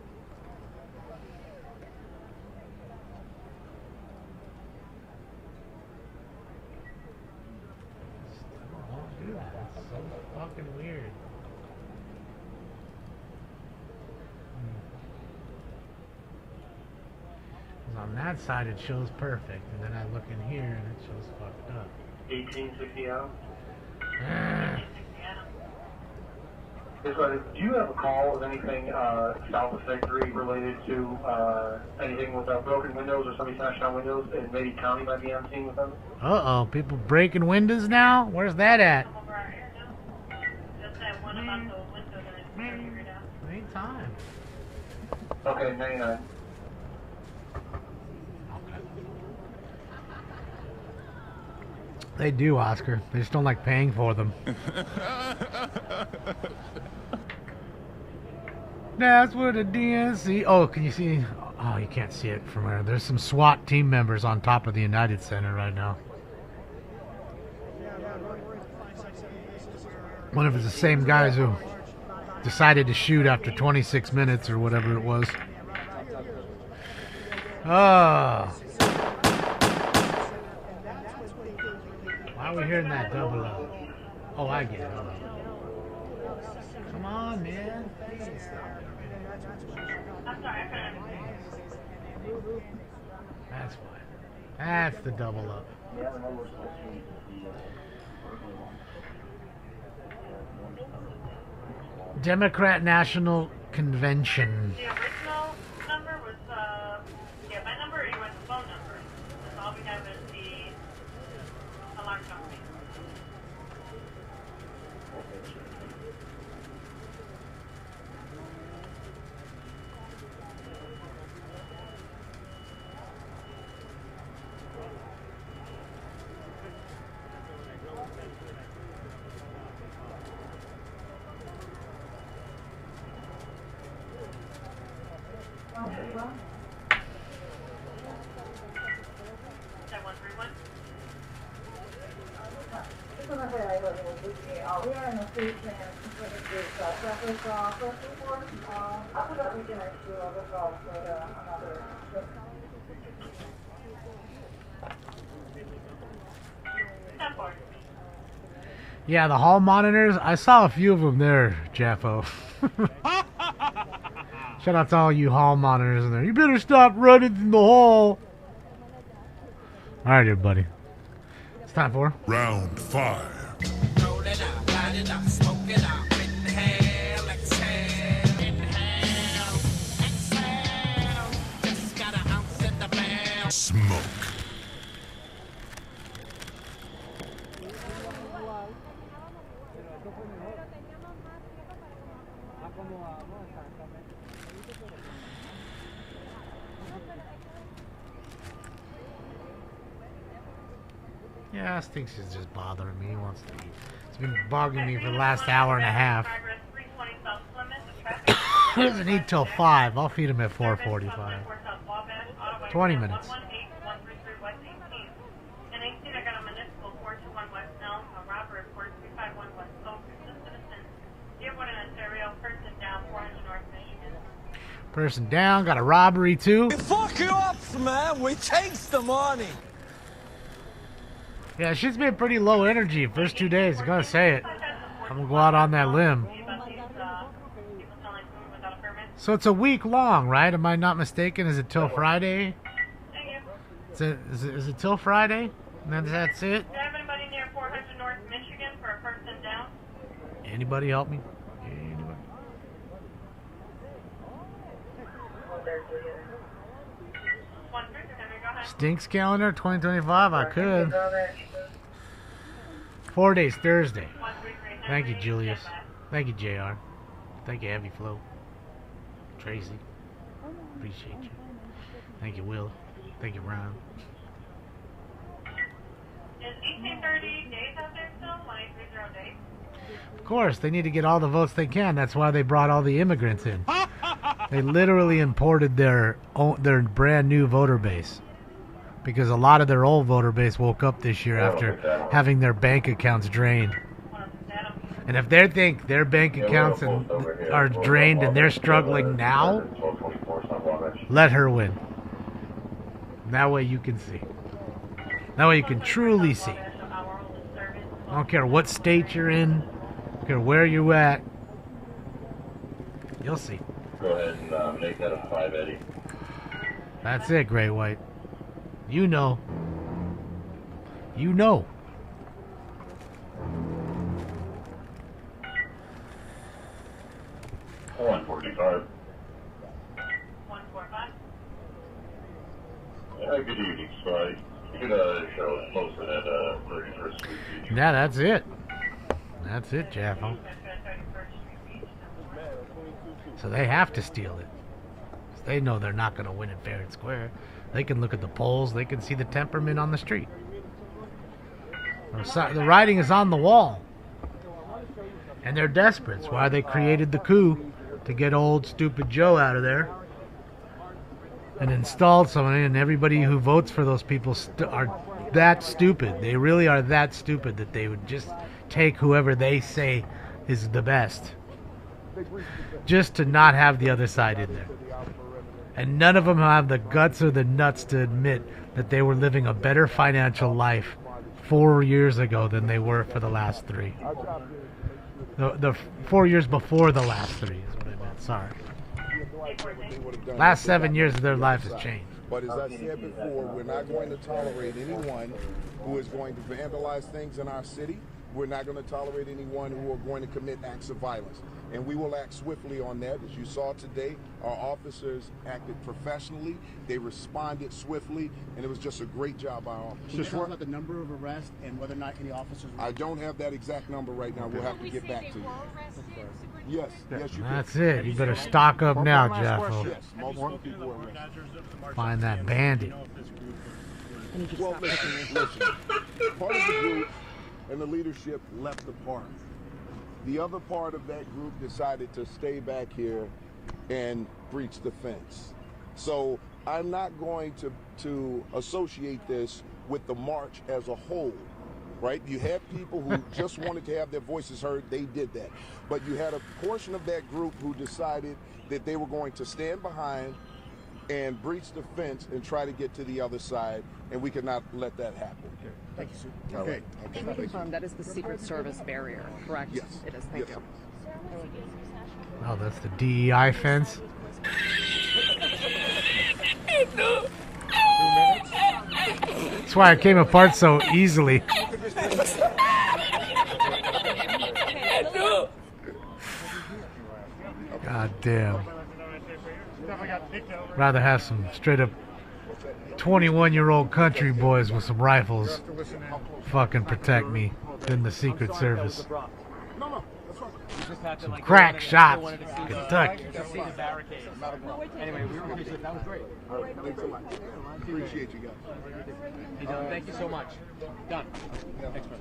Don't do that. It's so fucking weird. On that side it shows perfect, and then I look in here and it shows fucked up. 1860 out. Do you have a call of anything south of Victory related to anything with broken windows or somebody smashing out windows in maybe county might be on scene with them? Uh-oh, people breaking windows now? Where's that at? Just that one about the window that I figured out. Ain't time. Okay, 99. They do, Oscar. They just don't like paying for them. That's where the DNC... Oh, can you see Oh, you can't see it from there. There's some SWAT team members on top of the United Center right now. One of the same guys who decided to shoot after 26 minutes or whatever it was. Oh. Why are we hearing that double up? Oh, I get it. Come on, man. That's fine. That's the double up. Democrat National Convention. The original number was, yeah, my number, it was the phone number. That's all we have is the alarm company. Yeah, the hall monitors. I saw a few of them there, Jaffo. Shout out to all you hall monitors in there. You better stop running in the hall. All right, everybody. It's time for round 5. Smoke. Yeah, Stinks is just bothering me. He wants to eat. It's been bugging me for the last hour and a half. He doesn't eat till 5. I'll feed him at 4:45. 20 minutes. Person down, got a robbery too. We fuck you up, man. We takes the money. Yeah, she's been pretty low energy first 2 days. I'm gonna say it. I'm gonna go out on that limb. So it's a week long, right? Am I not mistaken? Is it till Friday? Is it till Friday? And then that's it? Do you have anybody near 400 North Michigan for a person down? Anybody help me? Anybody? Stinks calendar 2025. I could. 4 days Thursday. Thank you, Julius. Thank you, JR. Thank you, Heavy Flow. Tracy. Appreciate you. Thank you, Will. Thank you, Ron. Is 1830 days out there still? 1830 days? Of course, they need to get all the votes they can. That's why they brought all the immigrants in. They literally imported their brand new voter base. Because a lot of their old voter base woke up this year after having their bank accounts drained. And if they think their bank accounts are drained and they're struggling now, let her win. That way you can see. That way you can truly see. I don't care what state you're in. I don't care where you're at. You'll see. Go ahead and make that a 5, Eddie. That's it, Great White. You know. You know. $145. 145. Good evening, Spy. You could show us closer at 31st Street Beach. Yeah, that's it. That's it, Jaffo. So they have to steal it. 'Cause they know they're not going to win it fair and square. They can look at the polls. They can see the temperament on the street. The writing is on the wall. And they're desperate. That's why they created the coup, to get old stupid Joe out of there. and installed somebody, and everybody who votes for those people are that stupid. They really are that stupid that they would just take whoever they say is the best, just to not have the other side in there. And none of them have the guts or the nuts to admit that they were living a better financial life 4 years ago than they were for the last 3. The 4 years before the last 3 is what I meant. Sorry. Last 7 years of their life has changed. But as I said before, we're not going to tolerate anyone who is going to vandalize things in our city. We're not going to tolerate anyone who are going to commit acts of violence. And we will act swiftly on that. As you saw today, our officers acted professionally. They responded swiftly, and it was just a great job by our officers. Can you talk about the number of arrests and whether or not any officers were... I don't have that exact number right now. We'll have to get back to you. Yes, yes, you That's it. You better stock up now, Jeff. Yes, multiple people were arrested. Find that bandit. Well, listen. Part of the group and the leadership left the park. The other part of that group decided to stay back here and breach the fence. So I'm not going to associate this with the march as a whole, right? You had people who just wanted to have their voices heard. They did that. But you had a portion of that group who decided that they were going to stand behind and breach the fence and try to get to the other side, and we could not let that happen. Thank you, sir. Okay. Can you confirm that is the Secret Service barrier, correct? Yes. It is. Thank you. Oh, that's the DEI fence. That's why it came apart so easily. God damn. Rather have some straight up 21-year-old country boys with some rifles fucking protect me than the Secret Service. Some crack shots, Kentucky. Anyway, that was great. Thanks a lot. Appreciate you guys. Thank you so much. Done. Thanks, man.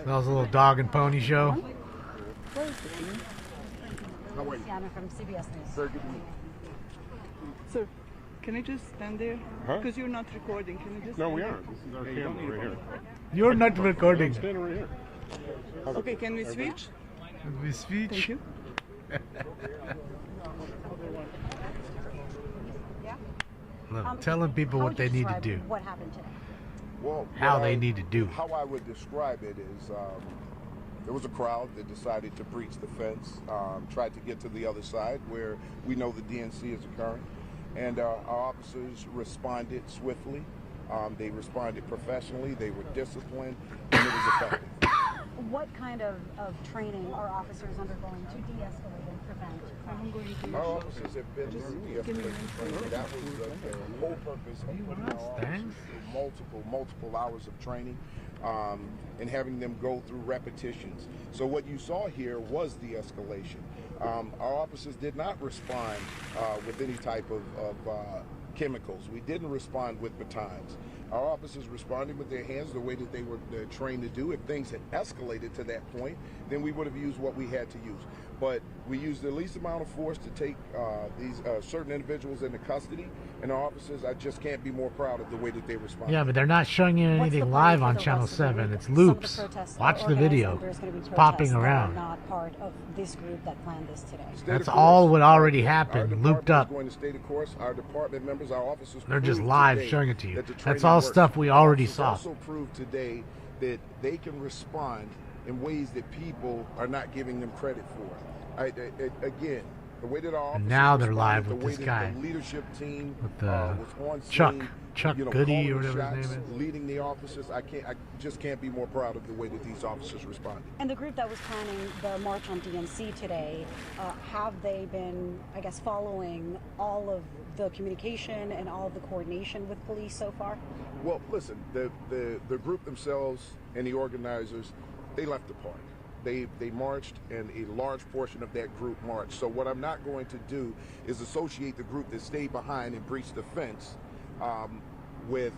That was a little dog and pony show. How are you? Sienna from CBS News. Very good to meet you. Sir, can I just stand there? Because you're not recording. Can you just No, stand we there? aren't. This is our camera right here. You're not recording. Stand right here. Okay, can we switch? We switch. Thank you. Look, telling people what they need to do. What happened today? Well, How they need to do it. How I would describe it is there was a crowd that decided to breach the fence, tried to get to the other side where we know the DNC is occurring, and our officers responded swiftly. They responded professionally, they were disciplined, and it was effective. What kind of training are officers undergoing to de-escalate and prevent? Our officers have been through de-escalation training. That was the whole purpose of putting our officers through multiple hours of training and having them go through repetitions. So what you saw here was de-escalation. Our officers did not respond with any type of chemicals. We didn't respond with batons. Our officers responded with their hands the way that they were trained to do. If things had escalated to that point, then we would have used what we had to use. But we used the least amount of force to take these certain individuals into custody, and our officers, I just can't be more proud of the way that they responded. Yeah, but they're not showing you anything live on Channel 7. It's loops. Watch the video. It's popping around. Not part of this group that planned this today. That's all what already happened, looped up. Going to stay the course. Our department members, our officers, They're just proved live today showing it to you. that the That's training all works. stuff we already Officers saw. also proved today that they can respond in ways that people are not giving them credit for. Again, the way that our officers And now they're live responded, with the this way that guy. The leadership team With was on Chuck scene, Goody or calling the whatever his shots, name is. leading the officers. I just can't be more proud of the way that these officers responded. And the group that was planning the march on DNC today, have they been, I guess, following all of the communication and all of the coordination with police so far? Well, listen, the group themselves and the organizers, they left the park. They marched, and a large portion of that group marched. So what I'm not going to do is associate the group that stayed behind and breached the fence with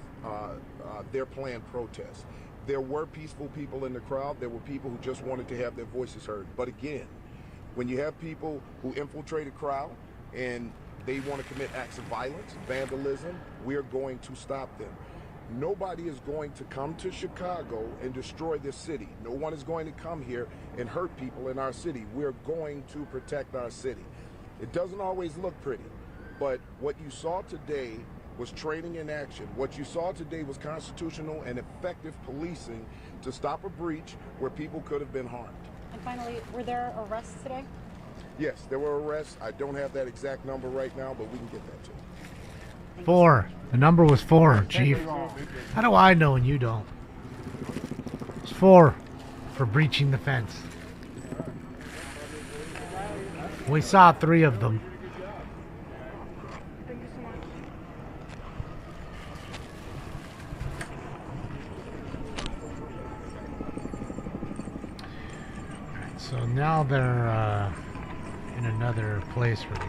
their planned protest. There were peaceful people in the crowd. There were people who just wanted to have their voices heard. But again, When you have people who infiltrate a crowd and they want to commit acts of violence, vandalism, we're going to stop them. Nobody is going to come to Chicago and destroy this city. No one is going to come here and hurt people in our city. We're going to protect our city. It doesn't always look pretty, but what you saw today was training in action. What you saw today was constitutional and effective policing to stop a breach where people could have been harmed. And finally, were there arrests today? Yes, there were arrests. I don't have that exact number right now, but we can get that to you. 4. The number was 4, Chief. How do I know and you don't? It's 4 for breaching the fence. We saw 3 of them. Alright, so now they're in another place for me.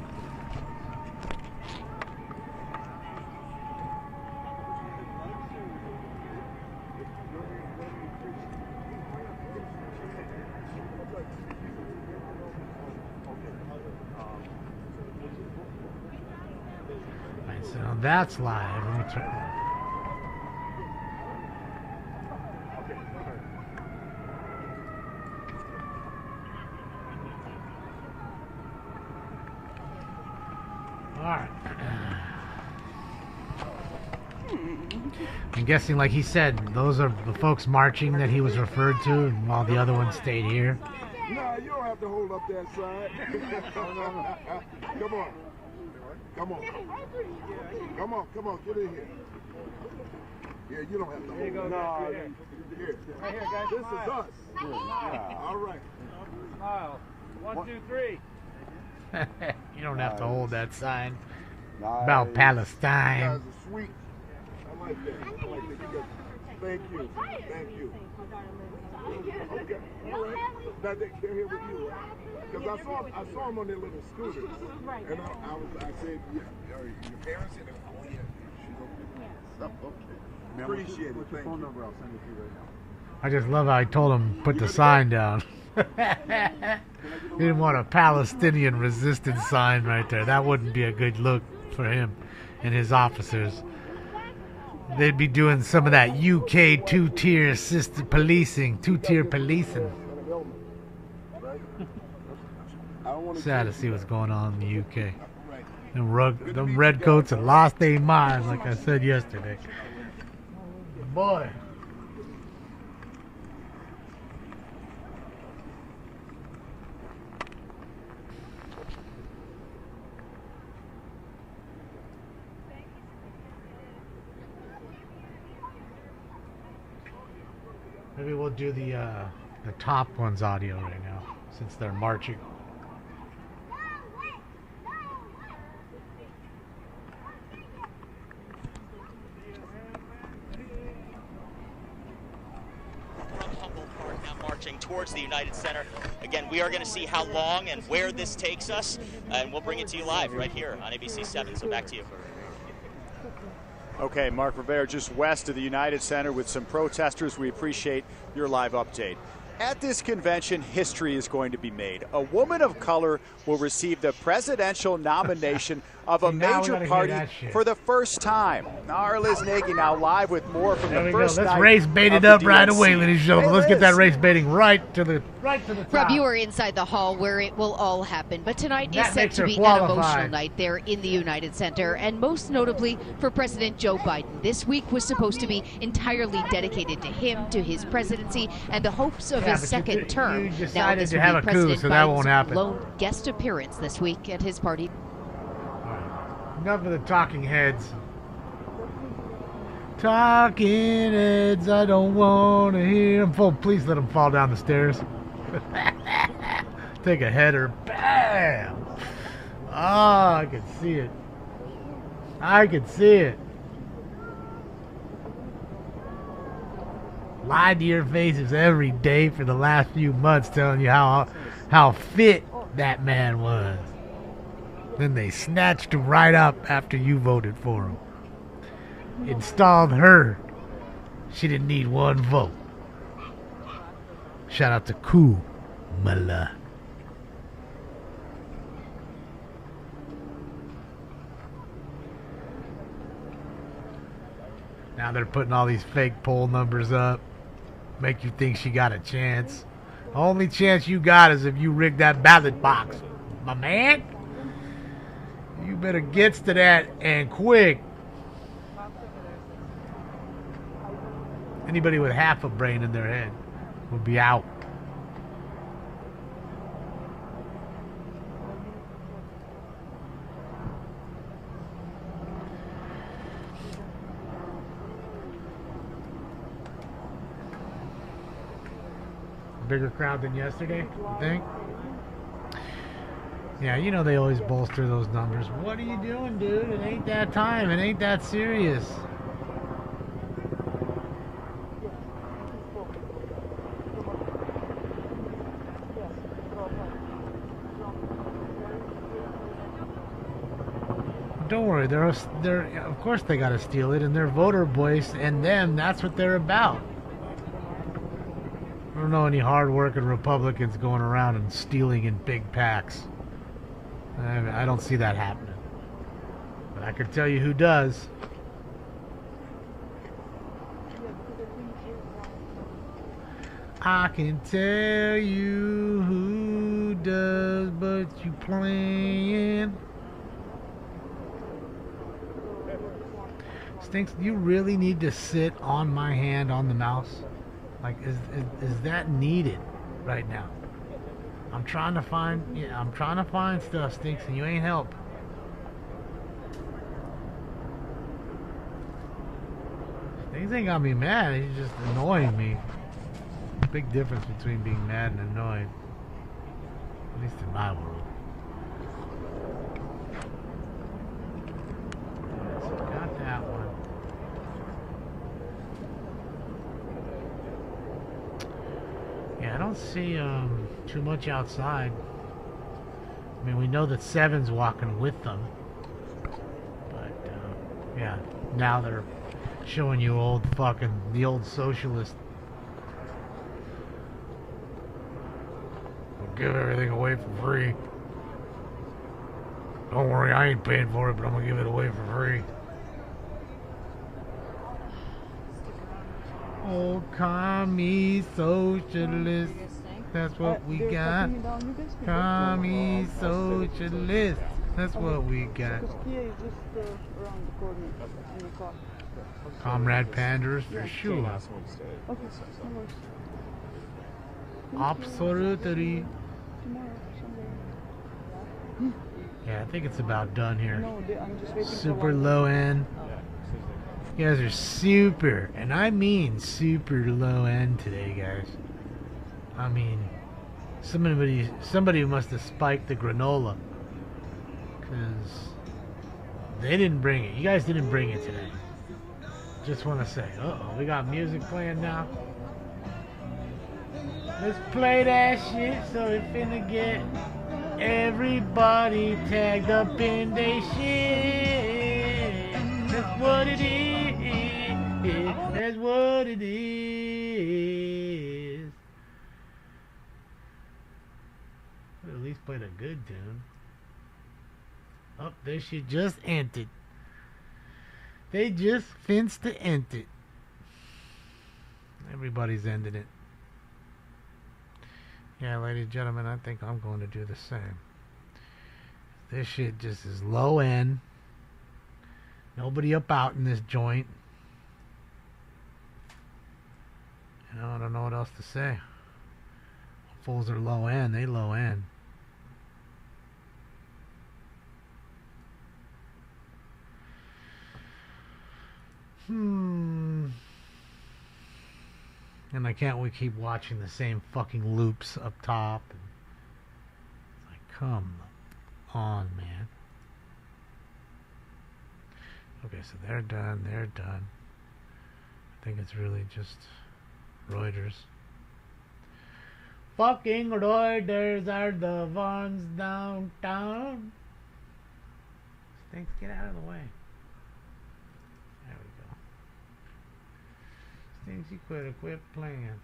So that's live. Let me turn. All right. I'm guessing, like he said, those are the folks marching that he was referred to, while the other ones stayed here. No, you don't have to hold up that side. Come on. Come on. Come on, come on, get in here. Yeah, you don't have to hold it. No, here. Right here, guys. This is us. All right. Smile. 1, 2, 3. You don't have to hold that sign about Palestine. You guys are sweet. I like that. I like that. You guys, thank you. Thank you. Okay. All right. Now they're here with you, right? Because I saw them on their little scooters. Right. And I said, yeah, are your parents in there? Oh, yeah. She's okay. Appreciate it. What's your phone number? I'll send it to you right now. I just love how I told him put the sign down. He didn't want a Palestinian resistance sign right there. That wouldn't be a good look for him and his officers. They'd be doing some of that UK two-tier assisted policing, two-tier policing. Sad to see what's going on in the UK. Them redcoats have lost their minds, like I said yesterday. Boy. Maybe we'll do the top one's audio right now, since they're marching. Marching towards the United Center. Again, we are going to see how long and where this takes us, and we'll bring it to you live right here on ABC 7. So back to you. Okay, Mark Rivera just west of the United Center with some protesters. We appreciate your live update. At this convention, history is going to be made. A woman of color will receive the presidential nomination of a major party for the first time. Our Liz Nagy now live with more from the first night. Let's race bait it up right away, ladies and gentlemen. Let's get that race baiting right to the top. Rob, you are inside the hall where it will all happen, but tonight is set to be an emotional night there in the United Center, and most notably for President Joe Biden. This week was supposed to be entirely dedicated to him, to his presidency, and the hopes of his second term. Now this will be President Biden's lone guest appearance this week at his party. Enough of the talking heads. Talking heads, I don't want to hear them. Please let them fall down the stairs. Take a header. Bam! Oh, I can see it. I can see it. Lied to your faces every day for the last few months telling you how fit that man was. Then they snatched him right up after you voted for him. Installed her. She didn't need one vote. Shout out to Kumala. Now they're putting all these fake poll numbers up. Make you think she got a chance. The only chance you got is if you rig that ballot box. My man, you better get to that and quick. Anybody with half a brain in their head will be out. Bigger crowd than yesterday, you think? Yeah, you know they always bolster those numbers. What are you doing, dude? It ain't that time. It ain't that serious. Don't worry, they're of course they gotta steal it, and their voter voice and them, that's what they're about. I don't know any hard-working Republicans going around and stealing in big packs. I don't see that happening. But I can tell you who does. I can tell you who does, but you playing. Stinks, you really need to sit on my hand on the mouse? Like, is that needed right now? I'm trying to find stuff, Stinks, and you ain't help. Stinks ain't got me mad, he's just annoying me. Big difference between being mad and annoyed. At least in my world. So got that one. Yeah, I don't see too much outside. I mean, we know that Seven's walking with them. But, yeah, now they're showing you the old socialist. We'll give everything away for free. Don't worry, I ain't paying for it, but I'm gonna give it away for free. Oh, commie socialist, that's what we got. Commie socialist, that's what we got. Comrade Panders for sure. Absolutely. Yeah, I think it's about done here. Super low end. You guys are super, and I mean super low end today, guys. I mean, somebody must have spiked the granola, because they didn't bring it. You guys didn't bring it today. Just want to say, uh-oh, we got music playing now. Let's play that shit, so we finna get everybody tagged up in they shit. That's what it is. That's what it is. At least played a good tune. Oh, this shit just ended. They just fenced to end it. Everybody's ending it. Yeah, ladies and gentlemen, I think I'm going to do the same. This shit just is low end. Nobody about in this joint. You know, I don't know what else to say. Fools are low end. They low end. And I can't keep watching the same fucking loops up top. It's like, come on, man. Okay, so they're done. They're done. I think it's really just Reuters. Fucking Reuters are the ones downtown. Stinks, get out of the way. There we go. Stinks, you quit playing.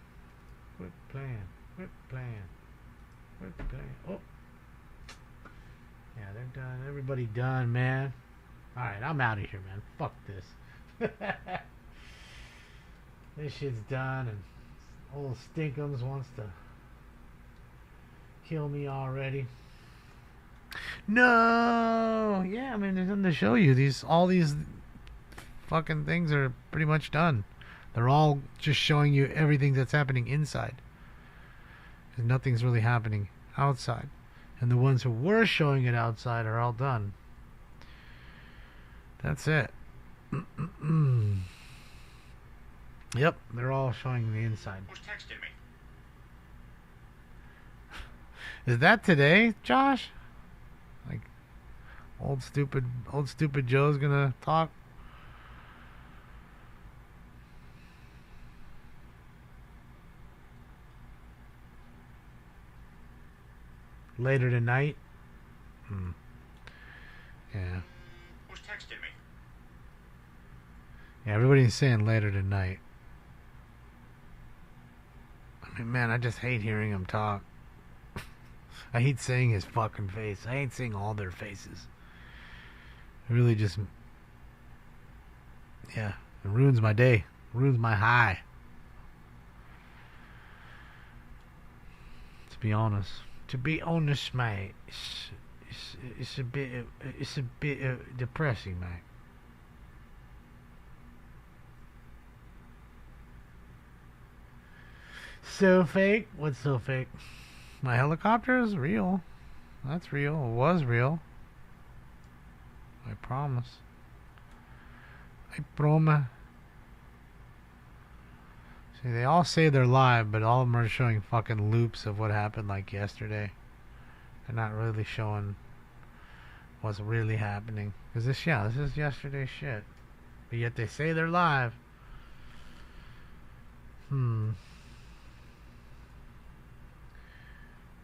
Quit playing. Quit playing. Quit playing. Oh. Yeah, they're done. Everybody done, man. Alright, I'm out of here, man. Fuck this. This shit's done, and old Stinkums wants to kill me already. No! Yeah, I mean, there's nothing to show you. All these fucking things are pretty much done. They're all just showing you everything that's happening inside. And nothing's really happening outside. And the ones who were showing it outside are all done. That's it. Yep, they're all showing the inside. Who's texting me? Is that today, Josh? Like, old stupid Joe's gonna talk? Later tonight? Yeah. Who's texting me? Yeah, everybody's saying later tonight. I mean, man, I just hate hearing him talk. I hate seeing his fucking face. I hate seeing all their faces. It really just... Yeah, it ruins my day. Ruins my high. To be honest. To be honest, mate, it's a bit depressing, mate. So fake? What's so fake? My helicopter is real. That's real. It was real. I promise. I promise. See, they all say they're live, but all of them are showing fucking loops of what happened like yesterday. They're not really showing what's really happening. Cause this is yesterday's shit. But yet they say they're live.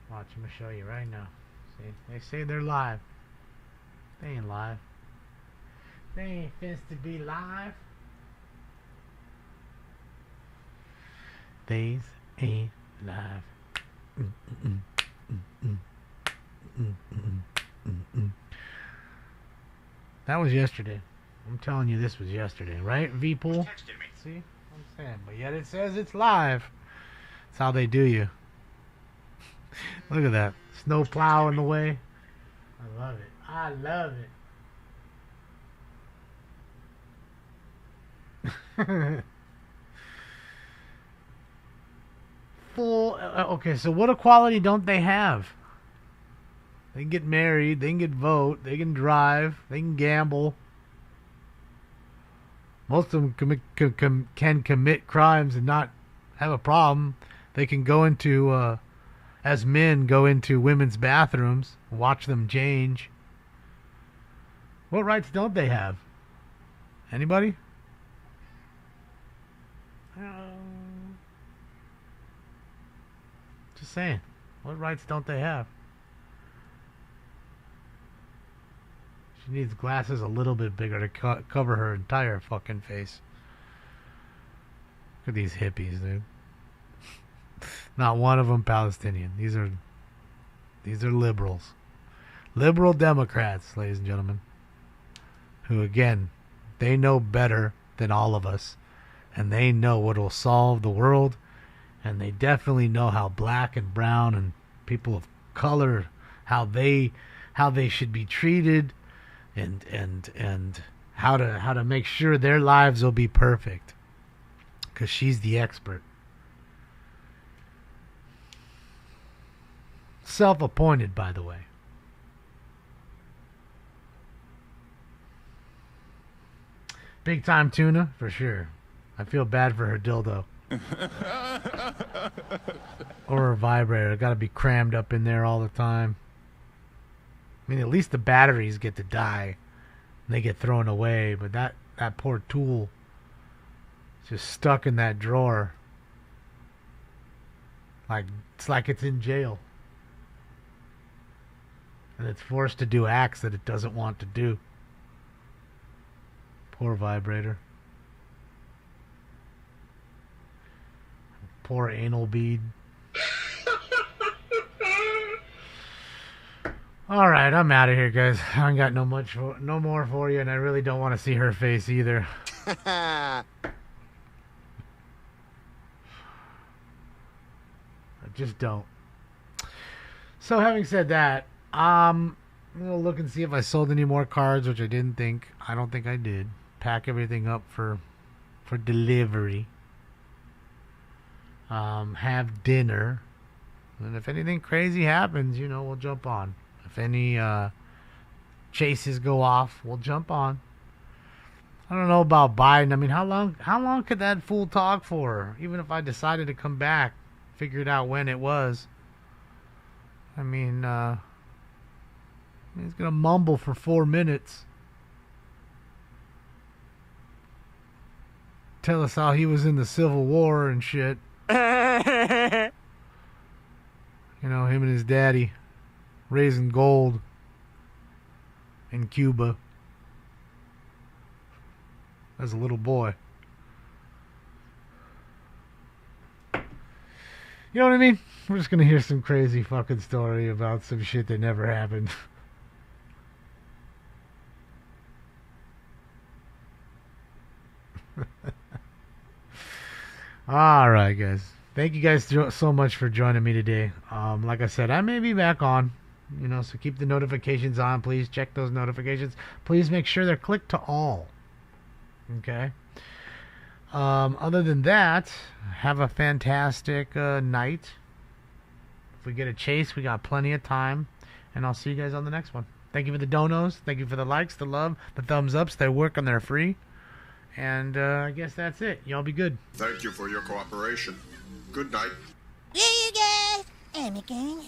Watch, I'm gonna show you right now. See, they say they're live. They ain't live. They ain't fins to be live. These ain't live. That was yesterday. I'm telling you, this was yesterday, right, V-Pool? See? I'm saying, but yet it says it's live. That's how they do you. Look at that. Snow plow in the way. I love it. I love it. Full. Okay, so what equality don't they have? They can get married. They can get vote. They can drive. They can gamble. Most of them can commit crimes and not have a problem. They can go into... as men go into women's bathrooms, watch them change. What rights don't they have? Anybody? Just saying. What rights don't they have? She needs glasses a little bit bigger to cover her entire fucking face. Look at these hippies, dude. Not one of them Palestinian. These are liberals. Liberal Democrats, ladies and gentlemen. Who, again, they know better than all of us. And they know what will solve the world. And they definitely know how black and brown and people of color, how they should be treated, and how to make sure their lives will be perfect. Because she's the expert. Self-appointed, by the way. Big time tuna, for sure. I feel bad for her dildo. Or her vibrator. Got to be crammed up in there all the time. I mean, at least the batteries get to die. And they get thrown away. But that poor tool is just stuck in that drawer. It's like it's in jail. And it's forced to do acts that it doesn't want to do. Poor vibrator. Poor anal bead. Alright, I'm out of here, guys. I ain't got no more for you, and I really don't want to see her face either. Just don't. So having said that, I'm gonna look and see if I sold any more cards, which I didn't think. I don't think I did. Pack everything up for delivery. Have dinner, and if anything crazy happens, you know, we'll jump on. If any chases go off, we'll jump on. I don't know about Biden. I mean, how long could that fool talk for? Even if I decided to come back, figured out when it was. I mean, he's gonna mumble for 4 minutes. Tell us how he was in the Civil War and shit. You know, him and his daddy raising gold in Cuba as a little boy. You know what I mean? We're just gonna hear some crazy fucking story about some shit that never happened. All right, guys. Thank you guys so much for joining me today. Like I said, I may be back on, you know, so keep the notifications on. Please check those notifications. Please make sure they're clicked to all. Okay. Other than that, have a fantastic night. If we get a chase, we got plenty of time. And I'll see you guys on the next one. Thank you for the donos. Thank you for the likes, the love, the thumbs ups. They work and they're free. And I guess that's it. Y'all be good. Thank you for your cooperation. Good night. Yeah, you guys. I'm a gang.